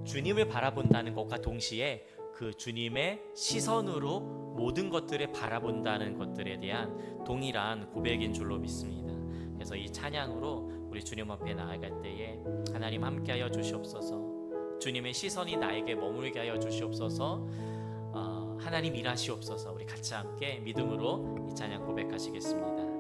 주님을 바라본다는 것과 동시에 그 주님의 시선으로 모든 것들을 바라본다는 것들에 대한 동일한 고백인 줄로 믿습니다. 그래서 이 찬양으로 우리 주님 앞에 나아갈 때에 하나님 함께하여 주시옵소서, 주님의 시선이 나에게 머물게 하여 주시옵소서, 하나님 일하시옵소서. 우리 같이 함께 믿음으로 이 찬양 고백하시겠습니다.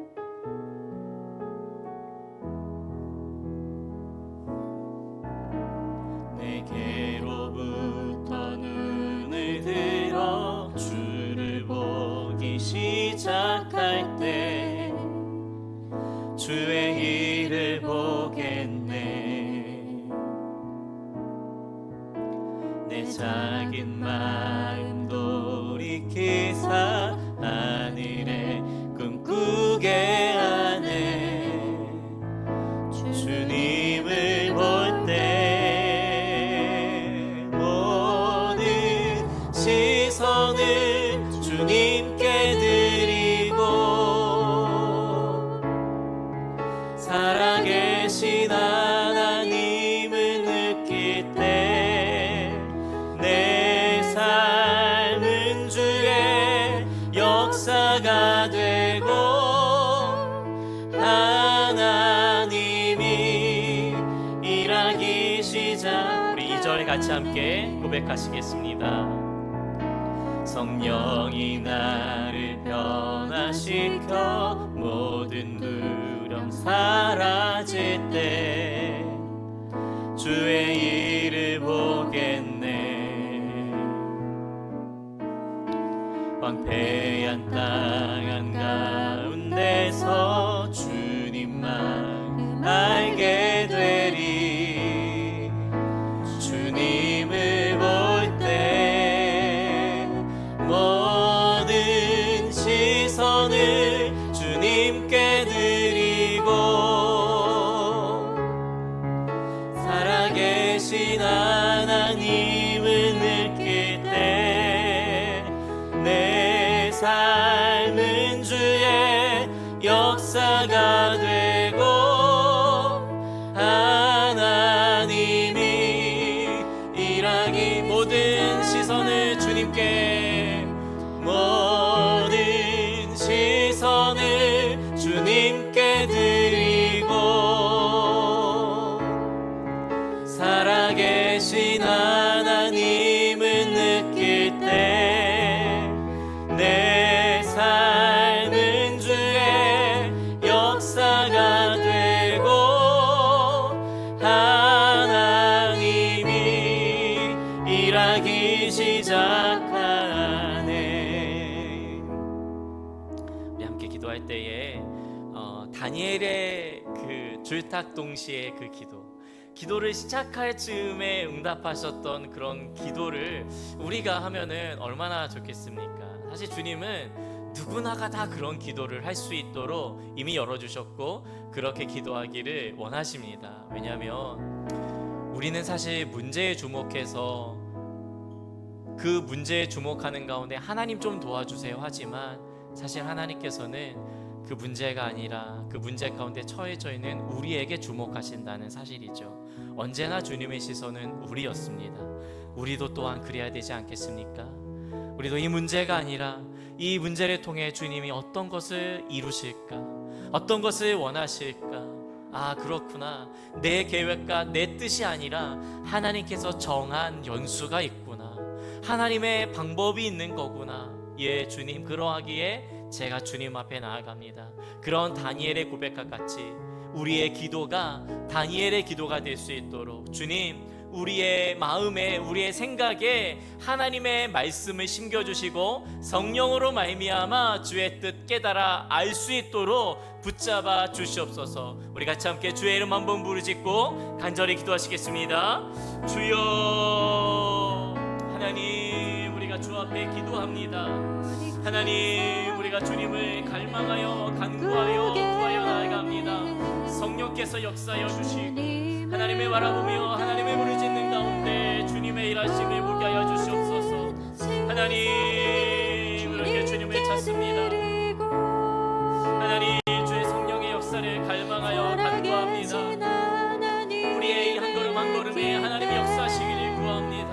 내게로부터 눈을 들어 주를 보기 시작할 때 주의 일을 보겠네. 내 작은 마음 돌이키사 하늘에 꿈꾸게 하네. 주님을 볼 때 모든 시선을 주님께 드리고 살아계신 하나님을 느낄 때 내 삶은 주의 역사가 되고 하나님이 일하기 시작. 우리 2절 같이 함께 고백하시겠습니다. 성령이 나를 변화시켜 모든 두려움 사라질 때 주의 일을 보겠네. 황폐한 땅 한가운데서 주님만 알게 되리. 주님을 볼 때 모든 시선을 주님께 드리고 살아계신 하나님을 느낄 때 내 삶은 주의 역사가 되고 하나님이 일하기 모든 시선을 주님께 모든 시선을 주님께 드리고 살아계신 하나님을 느낄 때 내 삶은 주의 역사가 되고 하나님이 일하기 시작하네. 우리 함께 기도할 때에 다니엘의 그 줄탁 동시에 그 기도를 시작할 즈음에 응답하셨던 그런 기도를 우리가 하면은 얼마나 좋겠습니까? 사실 주님은 누구나가 다 그런 기도를 할 수 있도록 이미 열어주셨고 그렇게 기도하기를 원하십니다. 왜냐하면 우리는 사실 문제에 주목해서 그 문제에 주목하는 가운데 하나님 좀 도와주세요 하지만 사실 하나님께서는 그 문제가 아니라 그 문제 가운데 처해져 있는 우리에게 주목하신다는 사실이죠. 언제나 주님의 시선은 우리였습니다. 우리도 또한 그래야 되지 않겠습니까? 우리도 이 문제가 아니라 이 문제를 통해 주님이 어떤 것을 이루실까? 어떤 것을 원하실까? 아, 그렇구나. 내 계획과 내 뜻이 아니라 하나님께서 정한 연수가 있구나. 하나님의 방법이 있는 거구나. 예, 주님, 그러하기에 제가 주님 앞에 나아갑니다. 그런 다니엘의 고백과 같이 우리의 기도가 다니엘의 기도가 될 수 있도록 주님, 우리의 마음에 우리의 생각에 하나님의 말씀을 심겨주시고 성령으로 말미암아 주의 뜻 깨달아 알 수 있도록 붙잡아 주시옵소서. 우리 같이 함께 주의 이름 한번 부르짖고 간절히 기도하시겠습니다. 주여, 하나님, 우리가 주 앞에 기도합니다. 하나님, 우리가 주님을 갈망하여 간구하여 구하여 나아갑니다. 성령께서 역사하여 주시고 하나님을 바라보며 하나님을 부르짖는 가운데 주님의 일하심을 보게 하여 주시옵소서. 하나님, 그렇게 주님을 찾습니다. 하나님, 주의 성령의 역사를 갈망하여 간구합니다. 우리의 이 한 걸음 한 걸음에 하나님의 역사하시기를 구합니다.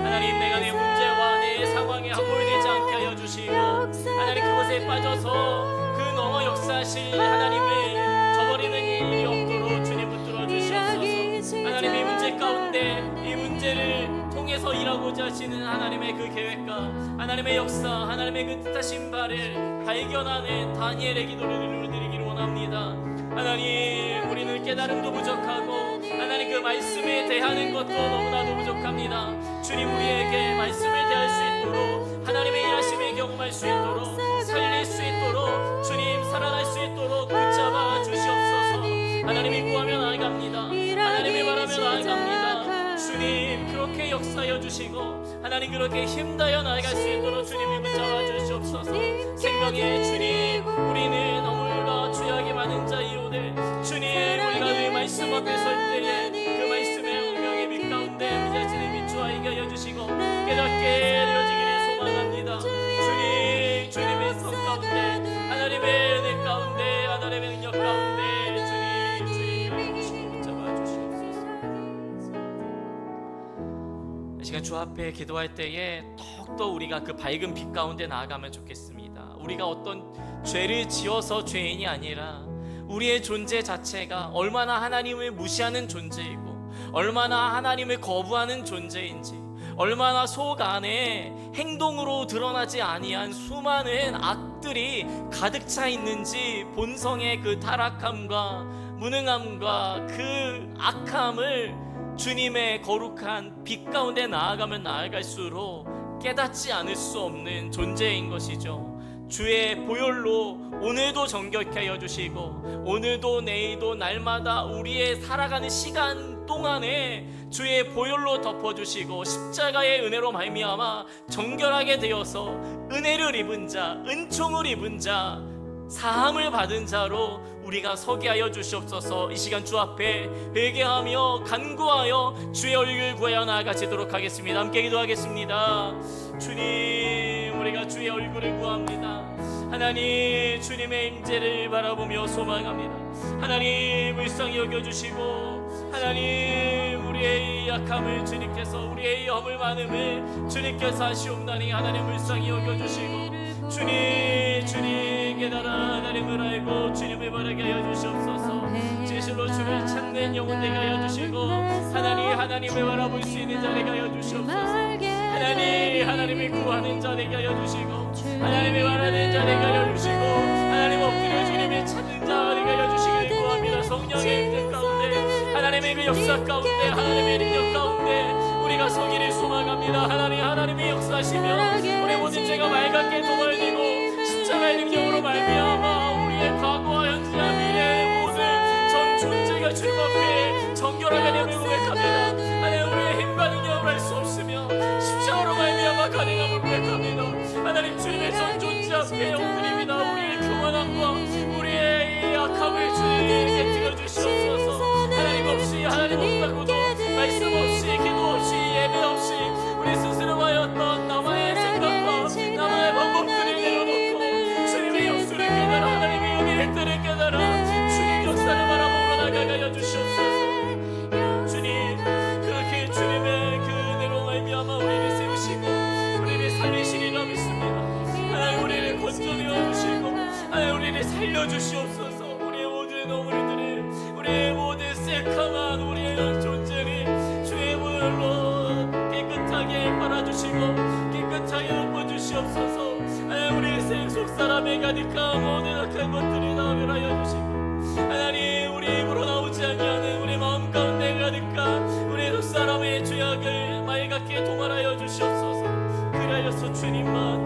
하나님, 내가 내 문제와 내 상황에 함몰되지 않게 하여 주시고 하나님, 그곳에 빠져서 그 너머 역사하실 하나님을 저버리는 일이 없도록 주님 붙들어 주시옵소서. 하나님, 이 문제 가운데 이 문제를 통해서 일하고자 하시는 하나님의 그 계획과 하나님의 역사, 하나님의 그 뜻하신 바를 발견하는 다니엘의 기도를 드리기를 원합니다. 하나님, 우리는 깨달음도 부족하고 하나님 그 말씀에 대하는 것도 너무나도 부족합니다. 주님, 우리에게 말씀을 대할 수 있도록 하나님의 일하심을 경험할 수 있도록 살릴 수 있도록 주님, 살아갈 수 있도록 붙잡아 주시옵소서. 하나님이 구하며 나아갑니다. 하나님이 바라며 나아갑니다. 주님, 그렇게 역사하여 주시고 하나님, 그렇게 힘다여 나아갈 수 있도록 주님이 붙잡아 주시옵소서. 생명의 주님, 우리는 너무나 죄악이 많은 자이오되 주님, 우리가 그 말씀 앞에 설 때에 그 말씀의 운명의 빛 가운데 미자신의 빛과 이겨 하여 주시고 깨닫게 되어지기를 소망합니다. 주님, 주님의 성 가운데 하나님의 은혜 가운데 하나님의 능력 가운데 주님 시간 주 앞에 기도할 때에 더욱더 우리가 그 밝은 빛 가운데 나아가면 좋겠습니다. 우리가 어떤 죄를 지어서 죄인이 아니라 우리의 존재 자체가 얼마나 하나님을 무시하는 존재이고 얼마나 하나님을 거부하는 존재인지, 얼마나 속 안에 행동으로 드러나지 아니한 수많은 악들이 가득 차 있는지, 본성의 그 타락함과 무능함과 그 악함을 주님의 거룩한 빛 가운데 나아가면 나아갈수록 깨닫지 않을 수 없는 존재인 것이죠. 주의 보혈로 오늘도 정결케 하여 주시고, 오늘도 내일도 날마다 우리의 살아가는 시간 동안에 주의 보혈로 덮어주시고, 십자가의 은혜로 말미암아 정결하게 되어서 은혜를 입은 자, 은총을 입은 자, 사함을 받은 자로 우리가 서게 하여 주시옵소서. 이 시간 주 앞에 회개하며 간구하여 주의 얼굴 구하여 나아가시도록 하겠습니다. 함께 기도하겠습니다. 주님, 우리가 주의 얼굴을 구합니다. 하나님, 주님의 임재를 바라보며 소망합니다. 하나님, 불쌍히 여겨주시고, 하나님, 우리의 약함을 주님께서, 우리의 허물 많음을 주님께서 하시옵나니 하나님 불쌍히 여겨주시고, 주님 깨달아 하나님을 알고 주님을 바라게 하여 주시옵소서. 진실로 주를 찾는 영혼 되게 하여 주시고, 하나님을 바라볼 수 있는 자 되게 하여 주시옵소서. 하나님을 구하는 자 되게 하여 주시고, 하나님을 바라는 자 되게 하여 주시고, 하나님 엎드려 주님을 찾는 자 되게 하여 주시기를 구합니다. 성령의 임재 가운데, 하나님의 그 역사 가운데, 하나님의 능력 가운데 우리가 서기를 소망합니다. 하나님의 역사하시며 우리 모든 죄가 맑게 도말리고, 십자가의 능력으로 말미암아 우리의 과거와 현재와 미래의 모든 전 존재가 주님 앞에 정결하게 됨을 고백합니다. 하나님, 우리의 힘과 능력으로 할 수 없으며 십자가로 말미암아 가능함을 고백합니다. 하나님, 주님의 전 존재 앞에 엎드립니다. 우리의 교만함과 우리의 약함을 주님께 들어주시옵소서. 하나님 없이, 하나님 없다고도 말씀 없이, 기도 없이, 예배 없이 우리 스스로 하였던 나만의 생각과 나만의 방법들을 내려놓고 주님의 역수를 깨달아, 하나님의 은혜의 뜻을 깨달아 주님 역사를 바라보러 나가게 하여 주시옵소서. 주님, 그렇게 주님의 그 은혜로 말미암아 우리를 세우시고 우리를 살리시리라 믿습니다. 하나님, 우리를 건져내어 주시고, 하나님, 우리를 살려주시옵소서. 우리의 모든 어머니들을, 우리의 모든 새카만 우리의 존재를 주의 보혈로 깨끗하게 빨아주시고 깨끗하게 덮어주시옵소서. 하나님, 우리의 속 사람에 가득한 모든 악한 것들을 나오게 주시고, 하나님, 우리 입으로 나오지 아니하는 우리 마음 가운데 가득한 우리 속 사람의 죄악을 맑게 도말하여 주시옵소서. 그리하여서 주님만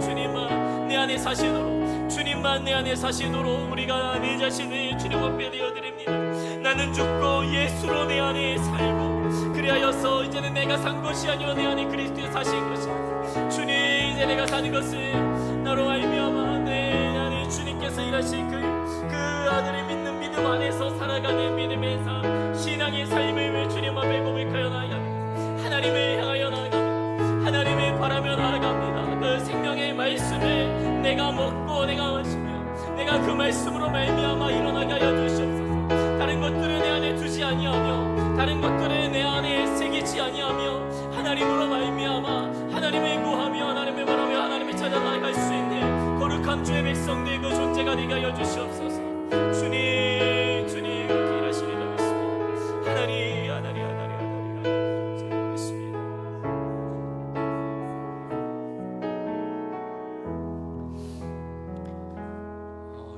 내 안에 사시도록, 주님만 내 안에 사시도록 우리가 내 자신을 주님 앞에 내어드립니다. 나는 죽고 예수로 내 안에 살고, 그리하여서 이제는 내가 산 것이 아니라 내 안에 그리스도의 사신 것이다. 주님, 이제 내가 사는 것은 나로 말미암아 내 안에 주님께서 일하신 그 아들을 믿는 믿음 안에서 살아가는 믿음의 삶, 신앙의 삶을 주님 앞에 고백하여 나아갑니다. 하나님을 향하여 나아갑니다. 하나님을 바라며 나아갑니다. 그 생명의 말씀을 내가 먹고 내가 마시며 내가 그 말씀으로 말미암아 일어나게 하여 주시옵소서. 다른 것들을 내 안에 두지 아니하며, 다른 것들을 내 안에 새기지 아니하며, 하나님으로 말미암아 하나님을 구하며 하나님을 바라며 하나님을 찾아 나아갈 수 있는 거룩한 주의 백성들 그 존재가 되게 하여 주시옵소서. 주님 그렇게 일하시리라 믿습니다. 하나님 믿습니다.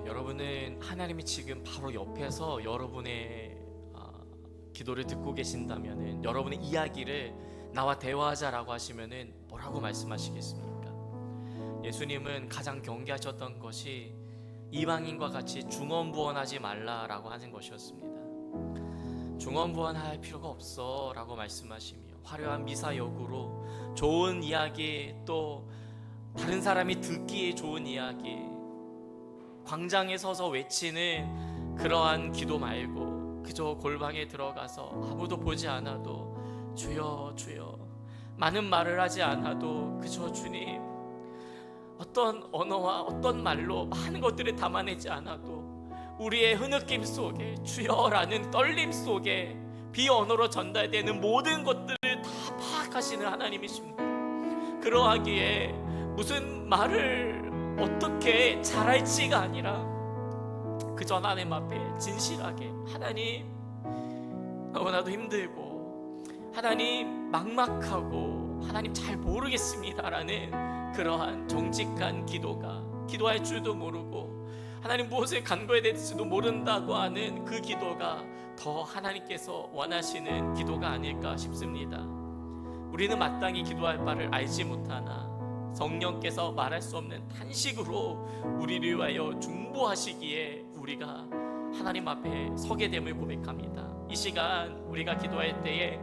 여러분은 하나님이 지금 바로 옆에서 여러분의 기도를 듣고 계신다면은, 여러분의 이야기를 나와 대화하자라고 하시면은 뭐라고 말씀하시겠습니까? 예수님은 가장 경계하셨던 것이 이방인과 같이 중언부언하지 말라라고 하는 것이었습니다. 중언부언할 필요가 없어 라고 말씀하시며, 화려한 미사역으로 좋은 이야기, 또 다른 사람이 듣기에 좋은 이야기, 광장에 서서 외치는 그러한 기도 말고 그저 골방에 들어가서 아무도 보지 않아도 주여 주여, 많은 말을 하지 않아도 그저 주님, 어떤 언어와 어떤 말로 많은 것들을 담아내지 않아도 우리의 흐느낌 속에 주여라는 떨림 속에 비언어로 전달되는 모든 것들을 다 생각하시는 하나님이십니다. 그러하기에 무슨 말을 어떻게 잘할지가 아니라 그저 하나님 앞에 진실하게, 하나님 너무나도 힘들고 하나님 막막하고 하나님 잘 모르겠습니다라는 그러한 정직한 기도가, 기도할 줄도 모르고 하나님 무엇을 간구해야 될지도 모른다고 하는 그 기도가 더 하나님께서 원하시는 기도가 아닐까 싶습니다. 우리는 마땅히 기도할 바를 알지 못하나 성령께서 말할 수 없는 탄식으로 우리를 위하여 중보하시기에 우리가 하나님 앞에 서게 됨을 고백합니다. 이 시간 우리가 기도할 때에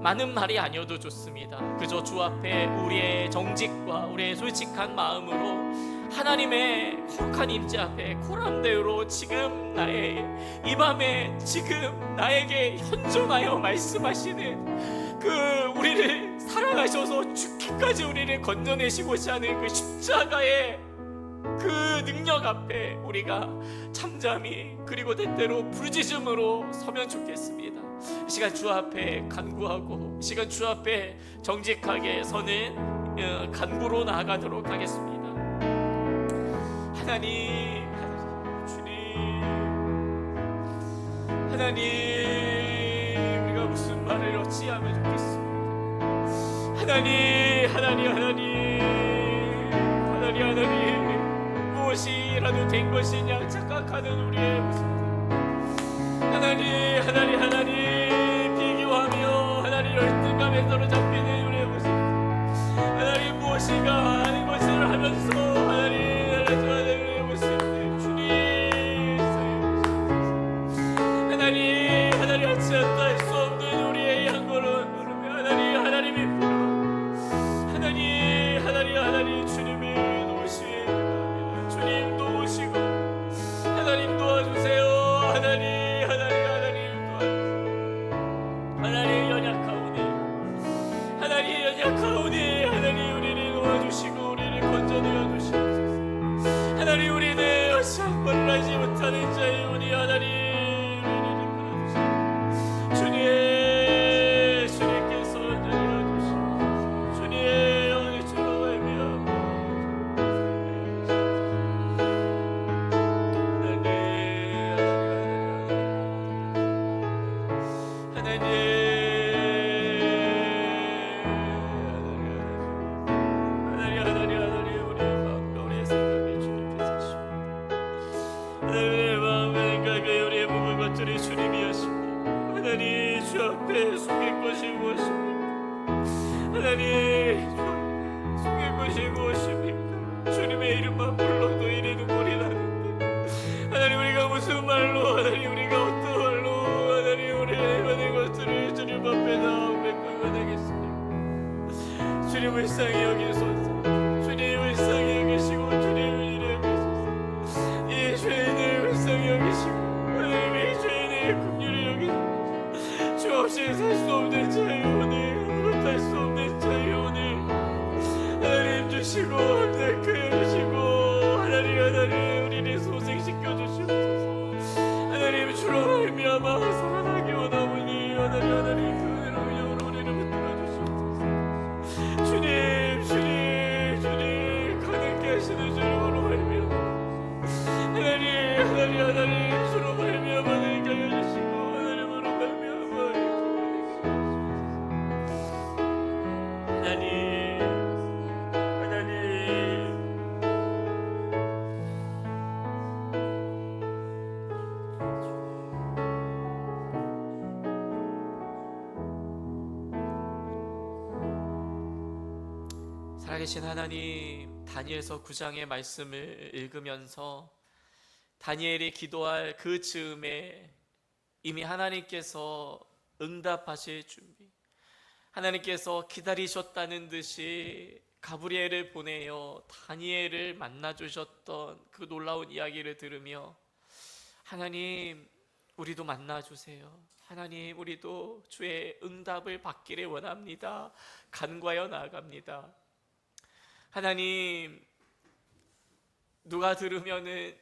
많은 말이 아니어도 좋습니다. 그저 주 앞에 우리의 정직과 우리의 솔직한 마음으로 하나님의 거룩한 임재 앞에 코람대로 지금 나의 이 밤에 지금 나에게 현존하여 말씀하시는 그 우리를 사랑하셔서 죽기까지 우리를 건져내시고자 하는 그 십자가의 그 능력 앞에 우리가 잠잠히 그리고 때때로 부르짖음으로 서면 좋겠습니다. 이 시간 주 앞에 간구하고 이 시간 주 앞에 정직하게 서는 간구로 나아가도록 하겠습니다. 하나님, 주님, 하나님, 우리가 무슨 말을 어찌하면 좋겠습니까? 하나님, 하나님, 하나님, 하나님, 하나님, 무엇이라도 된 것이냐 착각하는 우리의 모습. 하나님, 하나님, 하나님, 비교하며 하나님 열등감에 사로잡히는 우리의 모습. 하나님, 무엇인가 하는 것을 하면서 하나님 우리의 모습. 주님, 하나님, 하나님 하지 않다 할 수 없는 우리의 한 걸음 걸음에 하나님, 하나님이 부르 하나님, 하나님, 하나님, 주님이 도우시옵니다. 주님 도우시고 하나님 도와주세요. 하나님, 하나님, 하나님 도와주세요. 하나님 연약하오니, 하나님 연약하오니, 하나님 우리를 도와주시고 우리를 건져내어 주시옵소서. 하나님, 우리는 어찌 한 번을 하지 못하는 자이오니 하나님 우리를 끌어주시고 주님께서 내려 주시옵소서. 주님의 영이 주로 말미암아 하나님 우리의 마음과 우리의 생각을 주님께서 하시고 하나님의 마음과 생각을 우리의 몸을 것들이 주님이 하시고 하나님 주 앞에 숨길 것이 무엇입니까? 하나님 숨길 것이 무엇입니까? 주님의 이름만 불러도 이래 눈물이 나는데 하나님 우리가 무슨 말로 하나님 우리가 어떤 말로 하나님 우리의 많은 것들을 주님 앞에 나오며 끌어내겠습니까? 주님 불쌍히 여기소서. 주님 불쌍히 여기시고 주님 이래 여기소서. 이 죄인을 불쌍히 여기시고 하나님의 죄인의 긍휼히 여기소서. 주 없이 살 수 없는 자유오니 아무것도 할 수 없는 자유오니 하나님 주시고 함께 해주시고 하나님, 하나님 우리를 소생시켜 주시옵소서. 하나님 주로 말미암아 살아나기 원하오니 하나님, 하나님 그 은혜로 영으로 우리를 붙들어 주시옵소서. 주님, 주님, 주님 가능케 하시는 주로 말미암아 하나님, 하나님, 하나님 주로 말미암아 하나님께 하여 주시고 하나님으로 말미암아 하나님, 하나님. 살아계신 하나님, 다니엘서 9장의 말씀을 읽으면서 다니엘이 기도할 그 즈음에 이미 하나님께서 응답하실 준비, 하나님께서 기다리셨다는 듯이 가브리엘을 보내어 다니엘을 만나주셨던 그 놀라운 이야기를 들으며 하나님 우리도 만나주세요. 하나님 우리도 주의 응답을 받기를 원합니다. 간구하여 나아갑니다. 하나님 누가 들으면은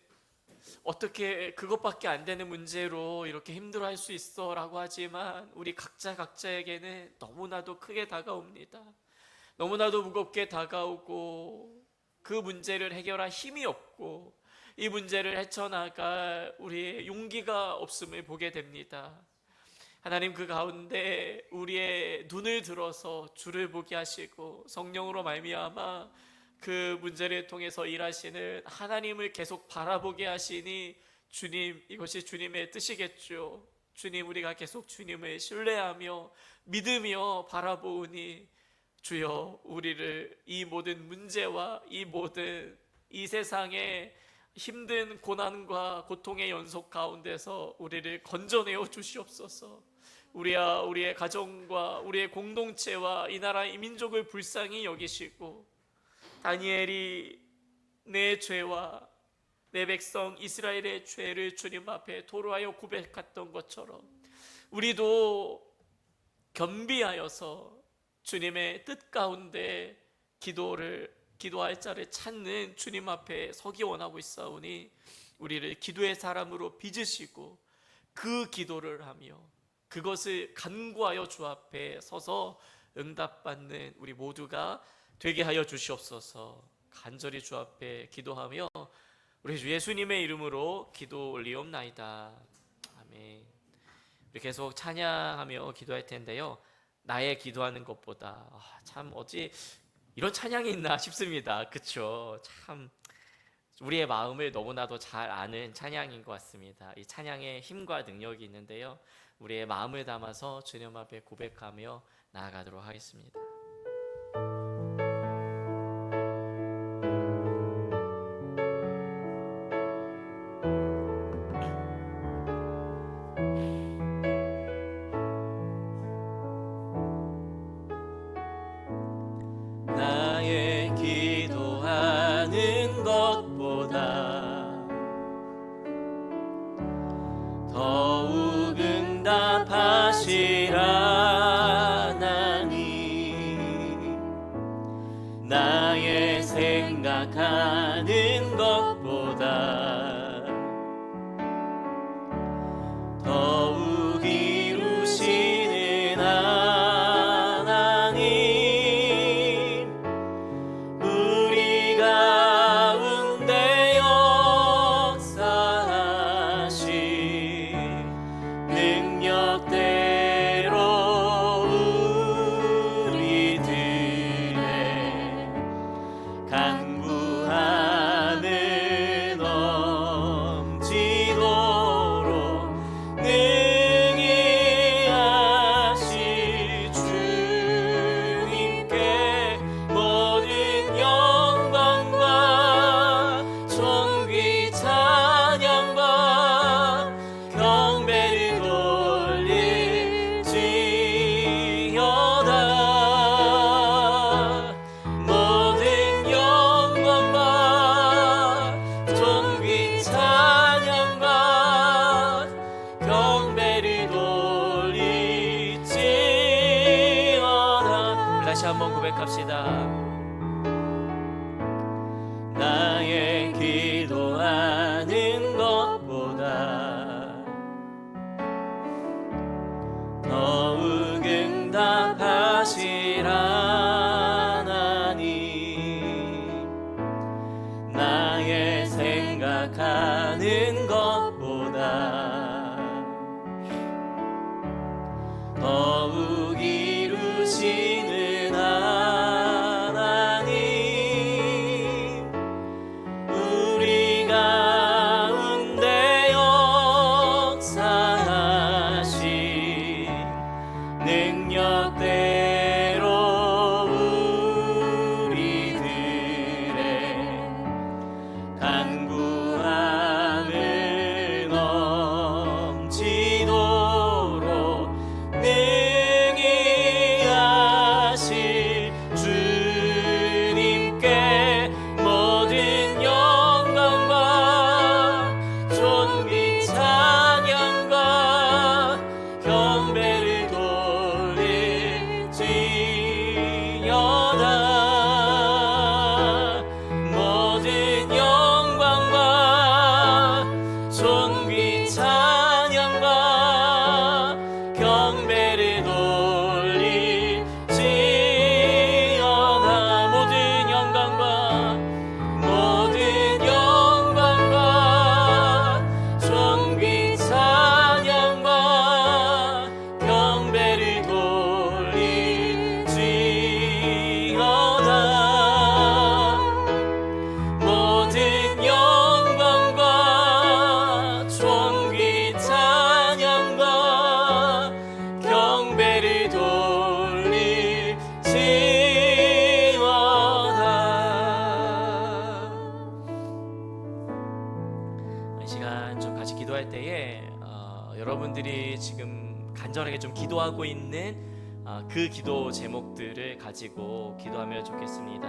어떻게 그것밖에 안 되는 문제로 이렇게 힘들어할 수 있어 라고 하지만 우리 각자에게는 너무나도 크게 다가옵니다. 너무나도 무겁게 다가오고 그 문제를 해결할 힘이 없고 이 문제를 헤쳐나갈 우리의 용기가 없음을 보게 됩니다. 하나님 그 가운데 우리의 눈을 들어서 주를 보게 하시고 성령으로 말미암아 그 문제를 통해서 일하시는 하나님을 계속 바라보게 하시니 주님, 이것이 주님의 뜻이겠죠. 주님, 우리가 계속 주님을 신뢰하며 믿으며 바라보니 주여, 우리를 이 모든 문제와 이 세상의 힘든 고난과 고통의 연속 가운데서 우리를 건져내어 주시옵소서. 우리의 가정과 우리의 공동체와 이 나라 이 민족을 불쌍히 여기시고 다니엘이 내 죄와 내 백성 이스라엘의 죄를 주님 앞에 토로하여 고백했던 것처럼 우리도 겸비하여서 주님의 뜻 가운데 기도할 자를 찾는 주님 앞에 서기 원하고 있사오니 우리를 기도의 사람으로 빚으시고 그 기도를 하며 그것을 간구하여 주 앞에 서서 응답받는 우리 모두가 되게 하여 주시옵소서. 간절히 주 앞에 기도하며 우리 주 예수님의 이름으로 기도 올리옵나이다. 아멘. 우리 계속 찬양하며 기도할 텐데요, 나의 기도하는 것보다 참 어찌 이런 찬양이 있나 싶습니다. 그쵸? 참 우리의 마음을 너무나도 잘 아는 찬양인 것 같습니다. 이 찬양에 힘과 능력이 있는데요, 우리의 마음을 담아서 주님 앞에 고백하며 나아가도록 하겠습니다. 나의 기도하는 것보다 더욱 응답하시라 하나님. 나의 생각하는 것보다 더욱 이루시는 하나님. 우리 가운데 역사하신 능력대로 우리들의 간구함을 넘치도록 능히 하실 주님께 모든 영광과 존귀 찬양과 경배를 돌릴지어다. 모든 영광과 존귀 찬양과 경배를 돌릴지어다. 우리 다시 한번 고백합시다. 나의 기도하는 것보다 더욱 응답하시라 하나님. 나의 생각하는 것보다 더욱 이루시는 하나님. 우리 가운데 역사하신 능력대로 우리들의 간구함을 넘치도록 능히 간절하게 좀 기도하고 있는 그 기도 제목들을 가지고 기도하면 좋겠습니다.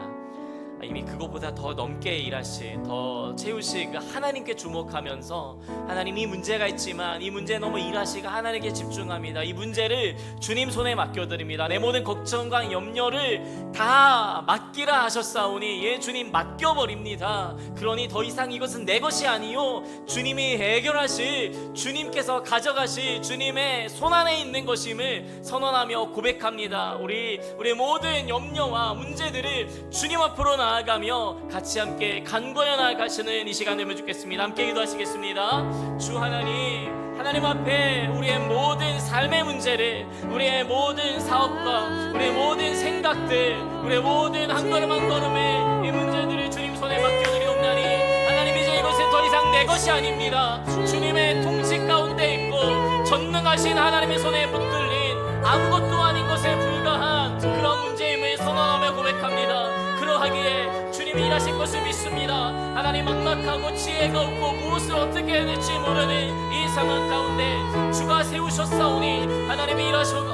이미 그것보다 더 넘게 일하신, 더 채우실 그 하나님께 주목하면서, 하나님 이 문제가 있지만 이 문제에 너무 일하시고 하나님께 집중합니다. 이 문제를 주님 손에 맡겨드립니다. 내 모든 걱정과 염려를 다 맡기라 하셨사오니 예 주님 맡겨버립니다. 그러니 더 이상 이것은 내 것이 아니요 주님이 해결하실, 주님께서 가져가실 주님의 손안에 있는 것임을 선언하며 고백합니다. 우리 모든 염려와 문제들을 주님 앞으로 나아가며 같이 함께 간구하여 나아가시는 이 시간 되면 좋겠습니다. 함께 기도하시겠습니다. 주 하나님 앞에 우리의 모든 삶의 문제를, 우리의 모든 사업과 우리의 모든 생각들, 우리의 모든 한 걸음 한 걸음의 이 문제들을 주님 손에 맡겨드리옵나니 하나님 이제 이것은 더 이상 내 것이 아닙니다. 주님의 통치 가운데 있고 전능하신 하나님의 손에 붙들린 아무것도 아닌 것에 불과한 그런 문제임을 선언하며 고백합니다. 그러하기에 주님이 일하실 것을 믿습니다. 하나님 막막하고 지혜가 없고 무엇을 어떻게 해야 될지 모르는 이 상황 가운데 주가 세우셨사오니 하나님이 일하시고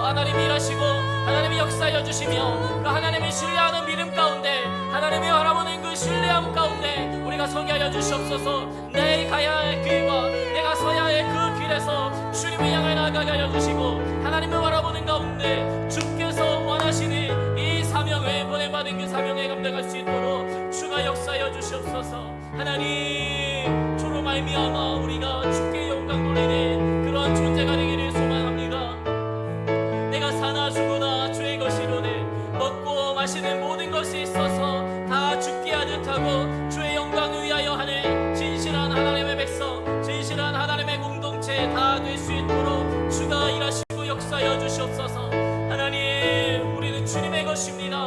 하나님이 역사하여 주시며 그 하나님을 신뢰하는 믿음 가운데, 하나님이 바라보는 그 신뢰함 가운데 우리가 서게 하여 주시옵소서. 내 가야 할 길과 내가 서야 할 그 길에서 주님을 향해 나아가게 하여 주시고, 하나님을 바라보는 가운데 주께서 원하시는 이 사명을, 보내받은 그 사명에 감당할 수 있도록 주가 역사하여 주시옵소서. 하나님 주로 말미암아 우리가 주께 영광 돌리는 그러한 존재가 되기를 소망합니다. 내가 사나 죽으나 주의 것이로되 먹고 마시는 모든 것이 있어서 다 주께 하듯 하고 주의 영광을 위하여 하는 진실한 하나님의 백성, 진실한 하나님의 공동체 다 될 수 있도록 주가 일하시고 역사하여 주시옵소서. 하나님 우리는 주님의 것입니다.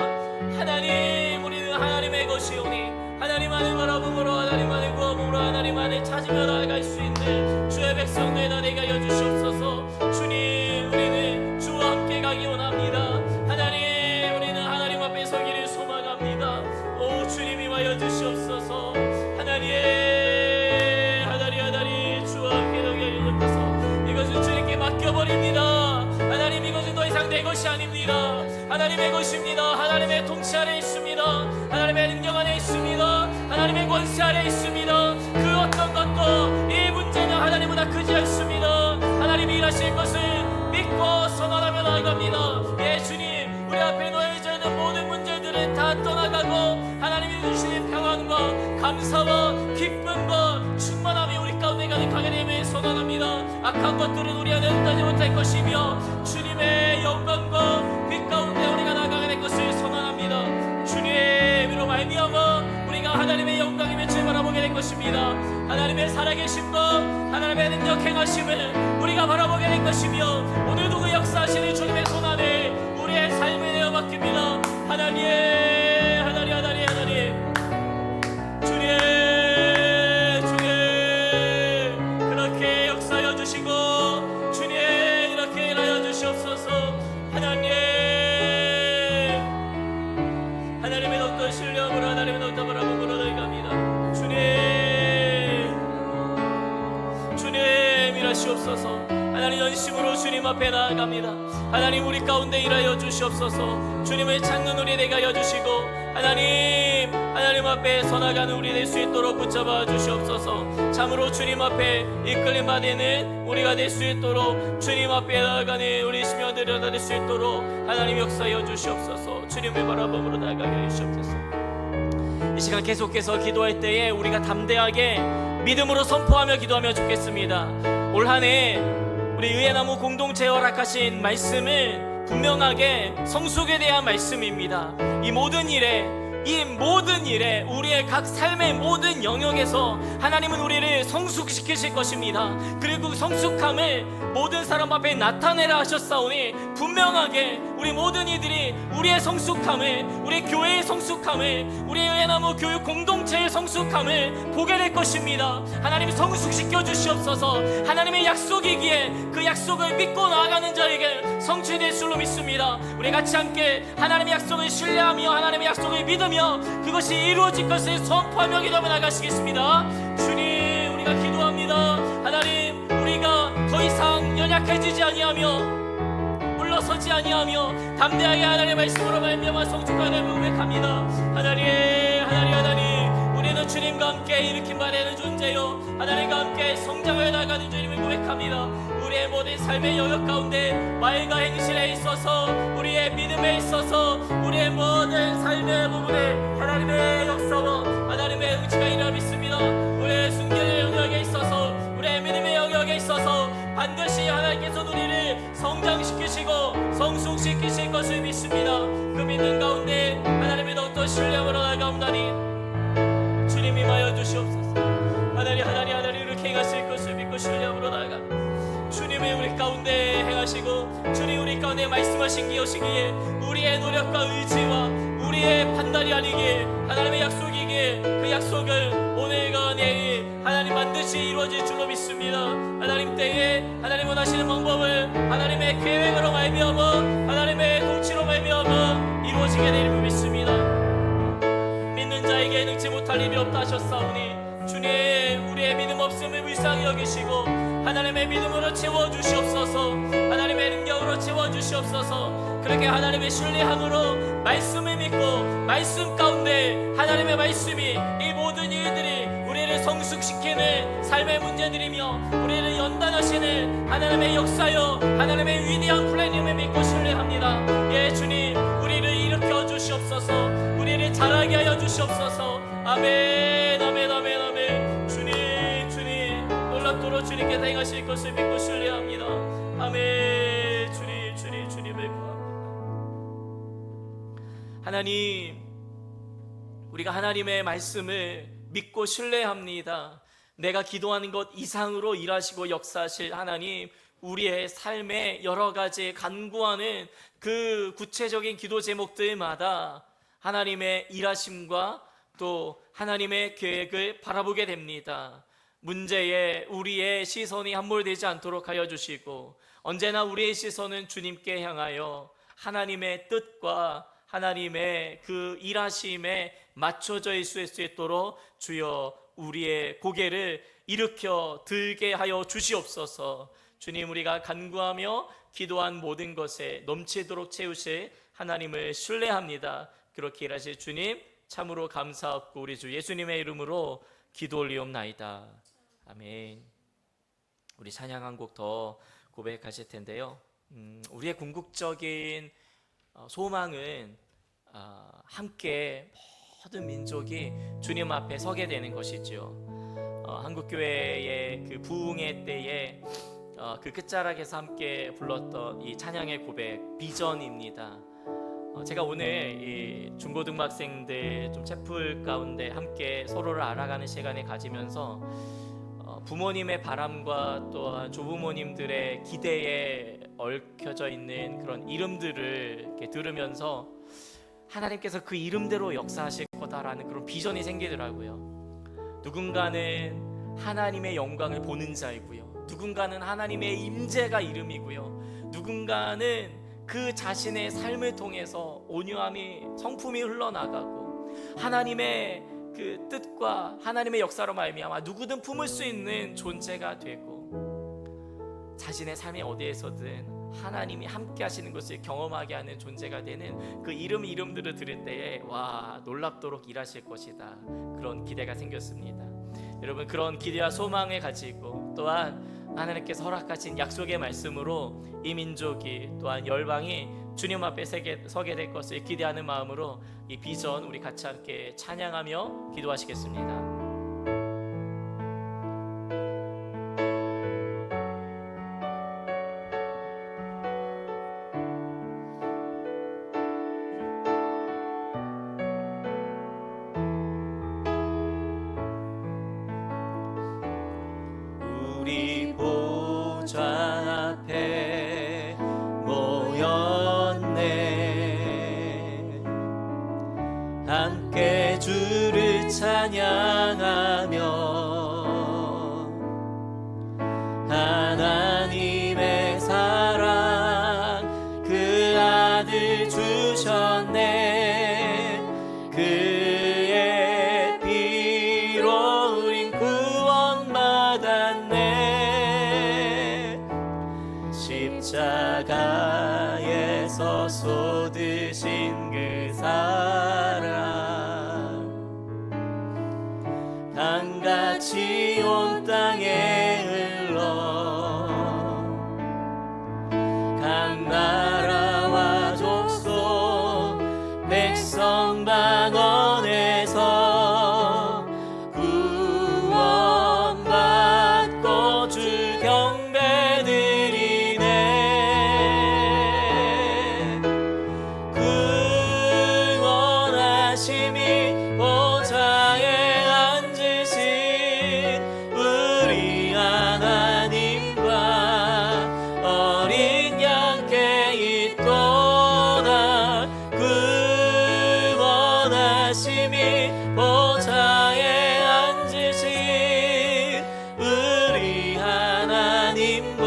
하나님 우리는 하나님의 것이오니 하나님 안을 바라봄으로, 하나님 안을 구함으로, 하나님 안을 찾으며 나아갈 수 있는 주의 백성들 다 되게 하여 주시옵소서. 주님 우리는 주와 함께 가기 원합니다. 하나님 우리는 하나님 앞에 서기를 소망합니다. 오 주님 임하여 주시옵소서. 하나님 주와 함께 가게 하여 주옵소서. 이것은 주님께 맡겨버립니다. 하나님 이것은 더 이상 내 것이 아닙니다. 하나님의 것입니다. 하나님의 통치 아래 있습니다. 하나님의 능력 안에 있습니다. 하나님의 권세 아래 있습니다. 그 어떤 것도 이 문제는 하나님보다 크지 않습니다. 하나님이 일하실 것을 믿고 선언하며 나아갑니다. 예 주님 우리 앞에 놓여져 있는 모든 문제들은 다 떠나가고 하나님이 주시는 평안과 감사와 기쁨과 충만함이 우리 가운데 가득하게 됨을 선언합니다. 악한 것들은 우리 안에 응하지 못할 것이며 주님의 영광과 빛 가운데 우리가 나아가게 될 것을 선언합니다. 주님으로 말미암아 우리가 하나님의 영광의 빛을 바라보게 될 것입니다. 하나님의 살아계심과 하나님의 능력 행하심을 우리가 바라보게 될 것이며 오늘도 그 역사하시는 주님의 손안에 우리의 삶을 내어 맡깁니다. 하나님 주님 그렇게 역사하여 주시고 주님 이렇게 일하여 주시옵소서. 하나님의 어떤 신뢰함으로, 하나님의 어떤 바라봄으로 나아갑니다. 주님 일하시옵소서. 하나님 연심으로 주님 앞에 나아갑니다. 하나님 우리 가운데 일하여 주시옵소서. 주님을 찾는 우리 되게 하여 주시고 하나님 앞에 서나가는 우리 될 수 있도록 붙잡아 주시옵소서. 참으로 주님 앞에 이끌림 받는 우리가 될 수 있도록, 주님 앞에 나아가는 우리 시민들이 될 수 있도록 하나님 역사하여 주시옵소서. 주님의 바라봄으로 나아가게 해 주시옵소서. 이 시간 계속해서 기도할 때에 우리가 담대하게 믿음으로 선포하며 기도하며 좋겠습니다. 올 한 해 우리 의회나무 공동체 허락하신 말씀은 분명하게 성숙에 대한 말씀입니다. 이 모든 일에 우리의 각 삶의 모든 영역에서 하나님은 우리를 성숙시키실 것입니다. 그리고 그 성숙함을 모든 사람 앞에 나타내라 하셨사오니 분명하게 우리 모든 이들이 우리의 성숙함을, 우리 교회의 성숙함을, 우리의 의회나무 교육 공동체의 성숙함을 보게 될 것입니다. 하나님이 성숙시켜 주시옵소서. 하나님의 약속이기에 그 약속을 믿고 나아가는 자에게 성취될 줄로 믿습니다. 우리 같이 함께 하나님의 약속을 신뢰하며 하나님의 약속을 믿으며 그것이 이루어질 것을 선포하며 기도하며 나가시겠습니다. 주님 우리가 기도합니다. 하나님 우리가 더 이상 이상 연약해지지 아니하며 물러서지 아니하며 담대하게 하나님의 말씀으로 말미암아 성숙하게 고백합니다. 하나님, 우리는 주님과 함께 일으킨 바 되는 존재요, 하나님과 함께 성장해 나가는 주님을 고백합니다. 우리의 모든 삶의 영역 가운데 말과 행실에 있어서, 우리의 믿음에 있어서, 우리의 모든 삶의 부분에 하나님의 역사와 하나님의 응치가 일어나 믿습니다. 우리의 순결의 영역에 있어서, 우리의 믿음의 영역에 있어서 반드시 하나님께서 우리를 성장시키시고 성숙시키실 것을 믿습니다. 그 믿는 가운데 하나님의 더욱더 신뢰함으로 나아가옵나니 주님 임하여 주시옵소서. 하나님 이렇게 행하실 것을 믿고 신뢰함으로 나아갑니다. 주님이 우리 가운데 행하시고 주님 우리 가운데 말씀하신 것이기에 우리의 노력과 의지와 우리의 판단이 아니기에 하나님의 약속이기에 그 약속을 오늘과 내일 하나님 반드시 이루어질 줄로 믿습니다. 하나님 때에 하나님 원하시는 방법을 하나님의 계획으로 말미암아 하나님의 통치로 말미암아 이루어지게 되리를 믿습니다. 믿는 자에게 능치 못할 일이 없다 하셨사오니 주님 우리의 믿음 없음을 불쌍히 여기시고 하나님의 믿음으로 채워주시옵소서. 하나님의 능력으로 채워주시옵소서. 그렇게 하나님의 신뢰함으로 말씀을 믿고 말씀 가운데 하나님의 말씀이 이 모든 일들이 우리를 성숙시키는 삶의 문제들이며 우리를 연단하시는 하나님의 역사여 하나님의 위대한 플랜임을 믿고 신뢰합니다. 예 주님 우리를 일으켜 주시옵소서. 우리를 자라게 하여 주시옵소서. 아멘 아멘 아멘 아멘. 주님 놀랍도록 주님께서 행하실 것을 믿고 신뢰합니다. 아멘. 주님을 구합니다. 하나님 우리가 하나님의 말씀을 믿고 신뢰합니다. 내가 기도하는 것 이상으로 일하시고 역사하실 하나님, 우리의 삶에 여러 가지 간구하는 그 구체적인 기도 제목들마다 하나님의 일하심과 또 하나님의 계획을 바라보게 됩니다. 문제에 우리의 시선이 함몰되지 않도록 하여 주시고 언제나 우리의 시선은 주님께 향하여 하나님의 뜻과 하나님의 그 일하심에 맞춰져 있을 수 있도록 주여 우리의 고개를 일으켜 들게 하여 주시옵소서. 주님 우리가 간구하며 기도한 모든 것에 넘치도록 채우실 하나님을 신뢰합니다. 그렇게 일하실 주님 참으로 감사하고 우리 주 예수님의 이름으로 기도 올리옵나이다. 아멘. 우리 찬양 한 곡 더 고백하실 텐데요. 우리의 궁극적인 소망은 함께 모든 민족이 주님 앞에 서게 되는 것이죠. 한국교회의 그 부흥의 때에 그 끝자락에서 함께 불렀던 이 찬양의 고백 비전입니다. 제가 오늘 이 중고등학생들 좀 채플 가운데 함께 서로를 알아가는 시간을 가지면서 부모님의 바람과 또한 조부모님들의 기대에 얽혀져 있는 그런 이름들을 이렇게 들으면서 하나님께서 그 이름대로 역사하실 거다라는 그런 비전이 생기더라고요. 누군가는 하나님의 영광을 보는 자이고요, 누군가는 하나님의 임재가 이름이고요, 누군가는 그 자신의 삶을 통해서 온유함이 성품이 흘러나가고 하나님의 그 뜻과 하나님의 역사로 말미암아 누구든 품을 수 있는 존재가 되고 자신의 삶의 어디에서든 하나님이 함께 하시는 것을 경험하게 하는 존재가 되는 그 이름들을 들을 때에 와 놀랍도록 일하실 것이다, 그런 기대가 생겼습니다. 여러분 그런 기대와 소망을 가지고 또한 하나님께서 허락하신 약속의 말씀으로 이 민족이 또한 열방이 주님 앞에 서게 될 것을 기대하는 마음으로 이 비전 우리 같이 함께 찬양하며 기도하시겠습니다. 우리 보좌 앞에 모였네. 함께 주를 찬양 십자가에서 쏟으신 그 사랑 강같이 온 땅에 흘러 각 나라와 족속 백성 방언에서 구원받고 주 경배드리네. 그 원하심이 보좌에 앉으신 우리 하나님과 어린 양께 있도다. 그 원하심이 보좌에 앉으신 우리 하나님과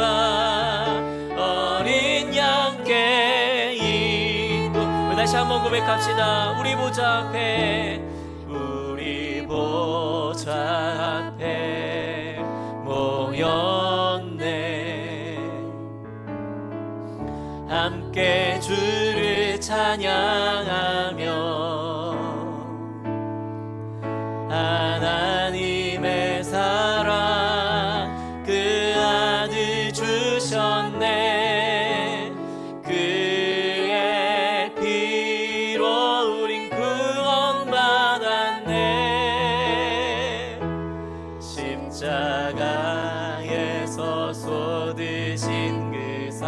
어린 양께 있고. 우리 다시 한번 고백합시다. 우리 보좌 앞에, 우리 보좌 앞에 모였네. 함께 주를 찬양하며 하나님의 사랑 그 아들 주셨네. 그의 피로 우린 구원받았네. 십자가에서 쏟으신 그 사랑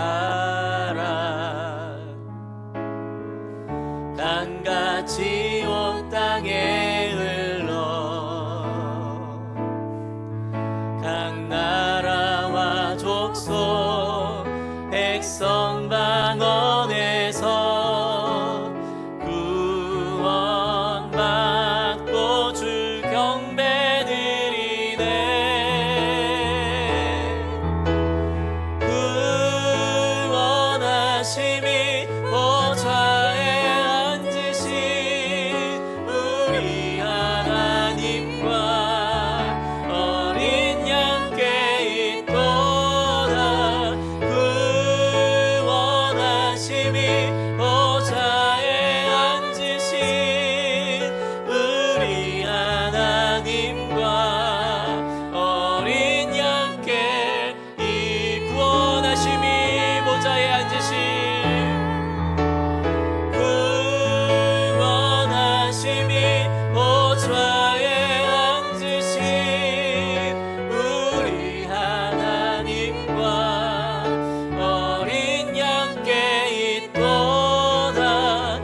강같이 온 땅에 흘러 각 나라와 족속 백성 방언에서 구원받고 주 경배드리네. 그 원하심이 보좌에 앉으신 우리 하나님과 어린 양께 있도다. 그 원하심이 보좌에 앉으신 우리 하나님과 어린 양께 이 구원하심이 보좌에 앉으신 구원하심이 보좌에 앉으신 우리 하나님과 어린 양께 있도다.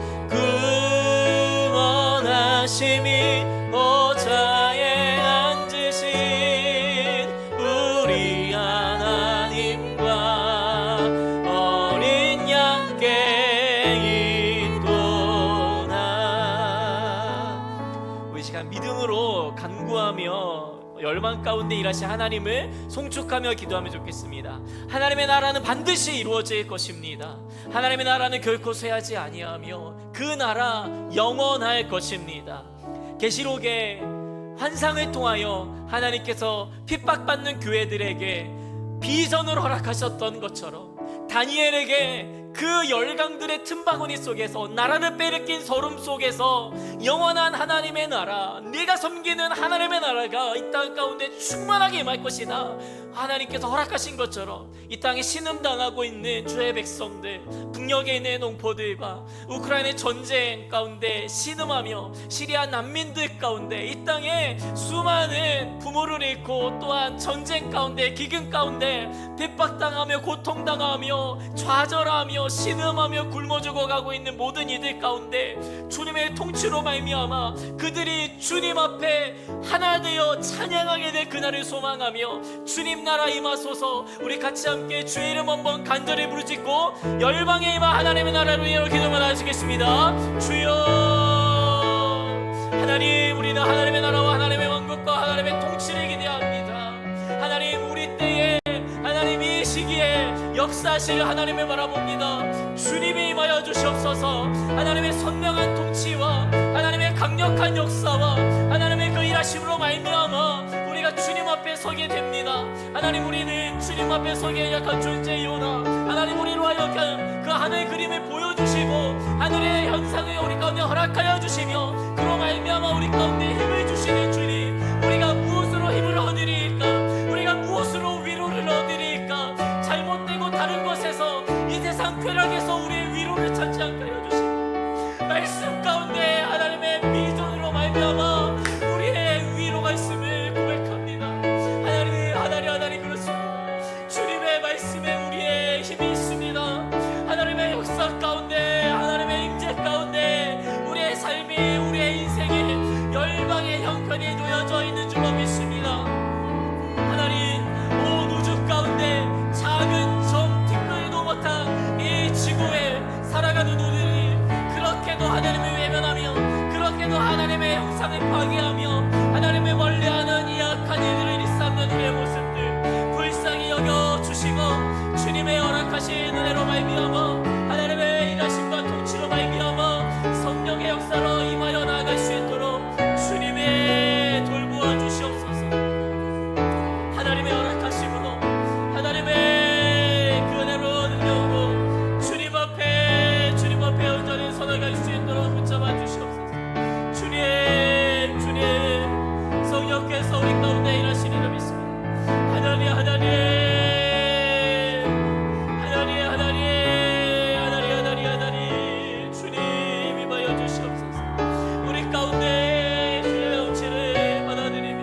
구원하심이 보좌에 앉으신 우리 하나님과 어린 양께 있도다. 우리 시간 믿음으로 간구하며 열망 가운데 일하신 하나님을 송축하며 기도하면 좋겠습니다. 하나님의 나라는 반드시 이루어질 것입니다. 하나님의 나라는 결코 쇠하지 아니하며 그 나라 영원할 것입니다. 계시록의 환상을 통하여 하나님께서 핍박받는 교회들에게 비전을 허락하셨던 것처럼 다니엘에게 그 열강들의 틈바구니 속에서 나라를 빼앗긴 서름 속에서 영원한 하나님의 나라, 네가 섬기는 하나님의 나라가 이 땅 가운데 충만하게 임할 것이다. 하나님께서 허락하신 것처럼 이 땅에 신음당하고 있는 주의 백성들, 북녘에 있는 농포들과 우크라이나 전쟁 가운데 신음하며 시리아 난민들 가운데 이 땅에 수많은 부모를 잃고 또한 전쟁 가운데 기근 가운데 핍박당하며 고통당하며 좌절하며 신음하며 굶어 죽어가고 있는 모든 이들 가운데 주님의 통치로 말미암아 그들이 주님 앞에 하나 되어 찬양하게 될 그날을 소망하며 주님 나라 임하소서. 우리 같이 함께 주의 이름 한번 간절히 부르짖고 열방에 임하 하나님의 나라를 위하여 기도만 하시겠습니다. 주여 하나님, 우리는 하나님의 나라와 하나님의 왕국과 하나님의 통치를 기대합니다. 하나님, 우리 때에 하나님 이 시기에 역사하실 하나님을 바라봅니다. 주님이 임하여 주시옵소서. 하나님의 선명한 통치와 하나님의 강력한 역사와 하나님의 그 일하심으로 말미암아 우리가 우리가 주님 앞에 서게 됩니다. 하나님, 우리는 주님 앞에 서기에 약한 존재이오나 하나님, 우리로 하여금 그 하늘의 그림을 보여주시고 하늘의 현상을 우리 가운데 허락하여 주시며 그로 말미암아 우리 가운데 힘을 주시는 주님, 우리가 무엇으로 힘을 얻으리까? 우리가 무엇으로 위로를 얻으리까? 잘못되고 다른 것에서 이 세상 쾌락에서 우리의 위로를 찾지 않게 하여 주시고 말씀 가운데 하나님의 비전으로 말미암아 우리의 위로가 있음을 고백합니다. 하나님 그렇습니다. 주님의 말씀에 우리의 힘이 있습니다. 하나님의 역사 가운데, 하나님의 임재 가운데 우리의 삶이, 우리의 인생이 열방의 형편이 놓여져 있는 줄 믿습니다. 하나님, 온 우주 가운데 작은 점 티끌도 못한 이 지구에 살아가는 우리들이 그렇게도 하나님을 외면하며 그렇게도 하나님의 형상을 파괴하며 하나님을 멀리하는 이 악한 이들을 일삼는 우리의 모습들 불쌍히 여겨주시고 주님의 허락하신 은혜로 말미암아 하나님의 일하심과 통치로 말미암아 성령의 역사로 임하여 나아갈 수 있도록 주님의 돌보아 주시옵소서. 하나님의 허락하심으로 하나님의 그 은혜로 능력으로 주님 앞에 온전히 서나갈 수 있도록 붙잡아 주시옵소서. 주님 성령께서 우리 가운데 일하시리라 믿습니다. 하나님 주님 임하여 주시옵소서. 우리 가운데 주님의 넘치를 받아들이며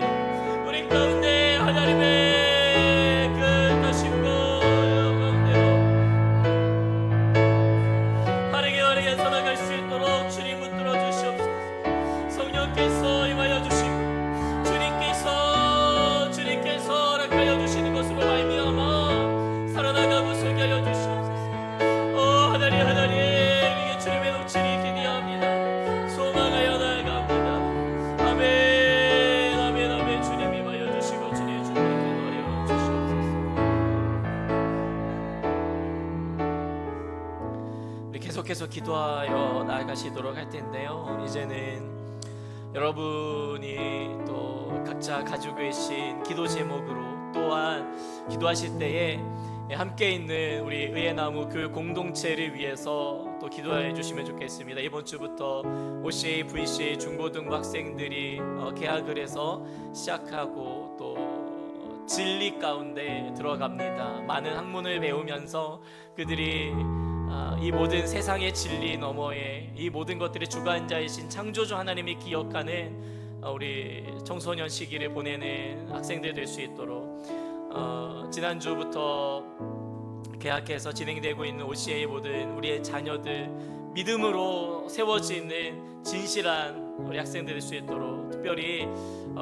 우리 가운데 하나님의 그 가심과 가운데로 빠르게 살아갈 수 있도록 주님 붙들어 주시옵소서. 성령께서 임하여 주시고 주님께서 허락하여 주시는 것으로 말미암아 살아나가고 설계 하여 주시옵소서. 하나님 이게 주님의 넘치니 기대합니다. 소망하여 나아갑니다. 아멘. 주님 임하여 주시고 주님의 주님을 기도하여 주시옵소서. 우리 계속해서 기도하여 나아가시도록 할 텐데요, 이제는 여러분이 또 각자 가지고 계신 기도 제목으로 또한 기도하실 때에 함께 있는 우리 의예나무 교육 공동체를 위해서 또 기도해 주시면 좋겠습니다. 이번 주부터 OCA, VCA 중고등부 학생들이 개학을 해서 시작하고 또 진리 가운데 들어갑니다. 많은 학문을 배우면서 그들이 이 모든 세상의 진리 너머에 이 모든 것들의 주관자이신 창조주 하나님이 기억하는 우리 청소년 시기를 보내는 학생들 될 수 있도록 지난주부터 개학해서 진행되고 있는 OCA 모든 우리의 자녀들 믿음으로 세워지는 진실한 우리 학생들 될 수 있도록 특별히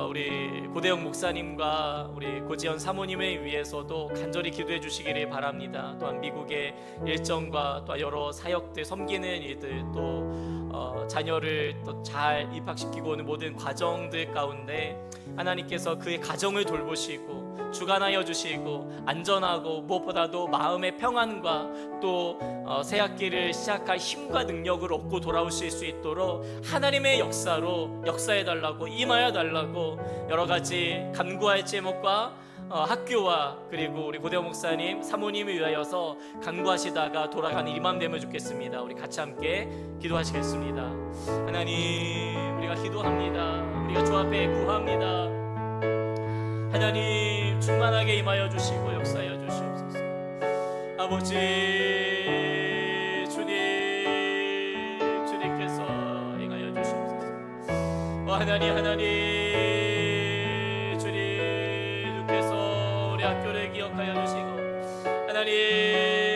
우리 고대영 목사님과 우리 고지현 사모님을 위해서도 간절히 기도해 주시기를 바랍니다. 또한 미국의 일정과 또 여러 사역들 섬기는 이들 또 자녀를 또 잘 입학시키고 오는 모든 과정들 가운데 하나님께서 그의 가정을 돌보시고 주관하여 주시고 안전하고 무엇보다도 마음의 평안과 또 새 학기를 시작할 힘과 능력을 얻고 돌아오실 수 있도록 하나님의 역사로 역사해 달라고 임하여 달라고 여러 가지 간구할 제목과 학교와 그리고 우리 고대영 목사님 사모님을 위하여서 간구하시다가 돌아가는 이맘 되면 좋겠습니다. 우리 같이 함께 기도하시겠습니다. 하나님, 우리가 기도합니다. 우리가 주 앞에 구합니다. 하나님, 충만하게 임하여 주시고 역사하여 주시옵소서. 아버지 주님께서 행하여 주시옵소서. 하나님 주님께서 우리 학교를 기억하여 주시고 하나님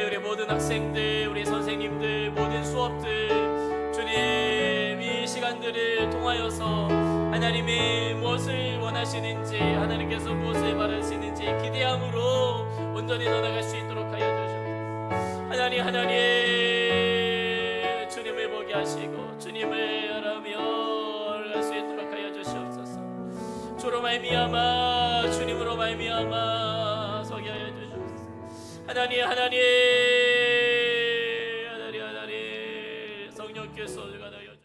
우리 모든 학생들, 우리 선생님들, 모든 수업들 주님 이 시간들을 통하여서 하나님이 무엇을 원하시는지, 하나님께서 무엇을 바라시는지 기대함으로 온전히 나아갈 수 있도록 하여 주시옵소서. 하나님 주님을 보게 하시고 주님을 알아며 갈 수 있도록 하여 주시옵소서. 주로 말미암아 주님으로 말미암아 서게 하여 주시옵소서. 하나님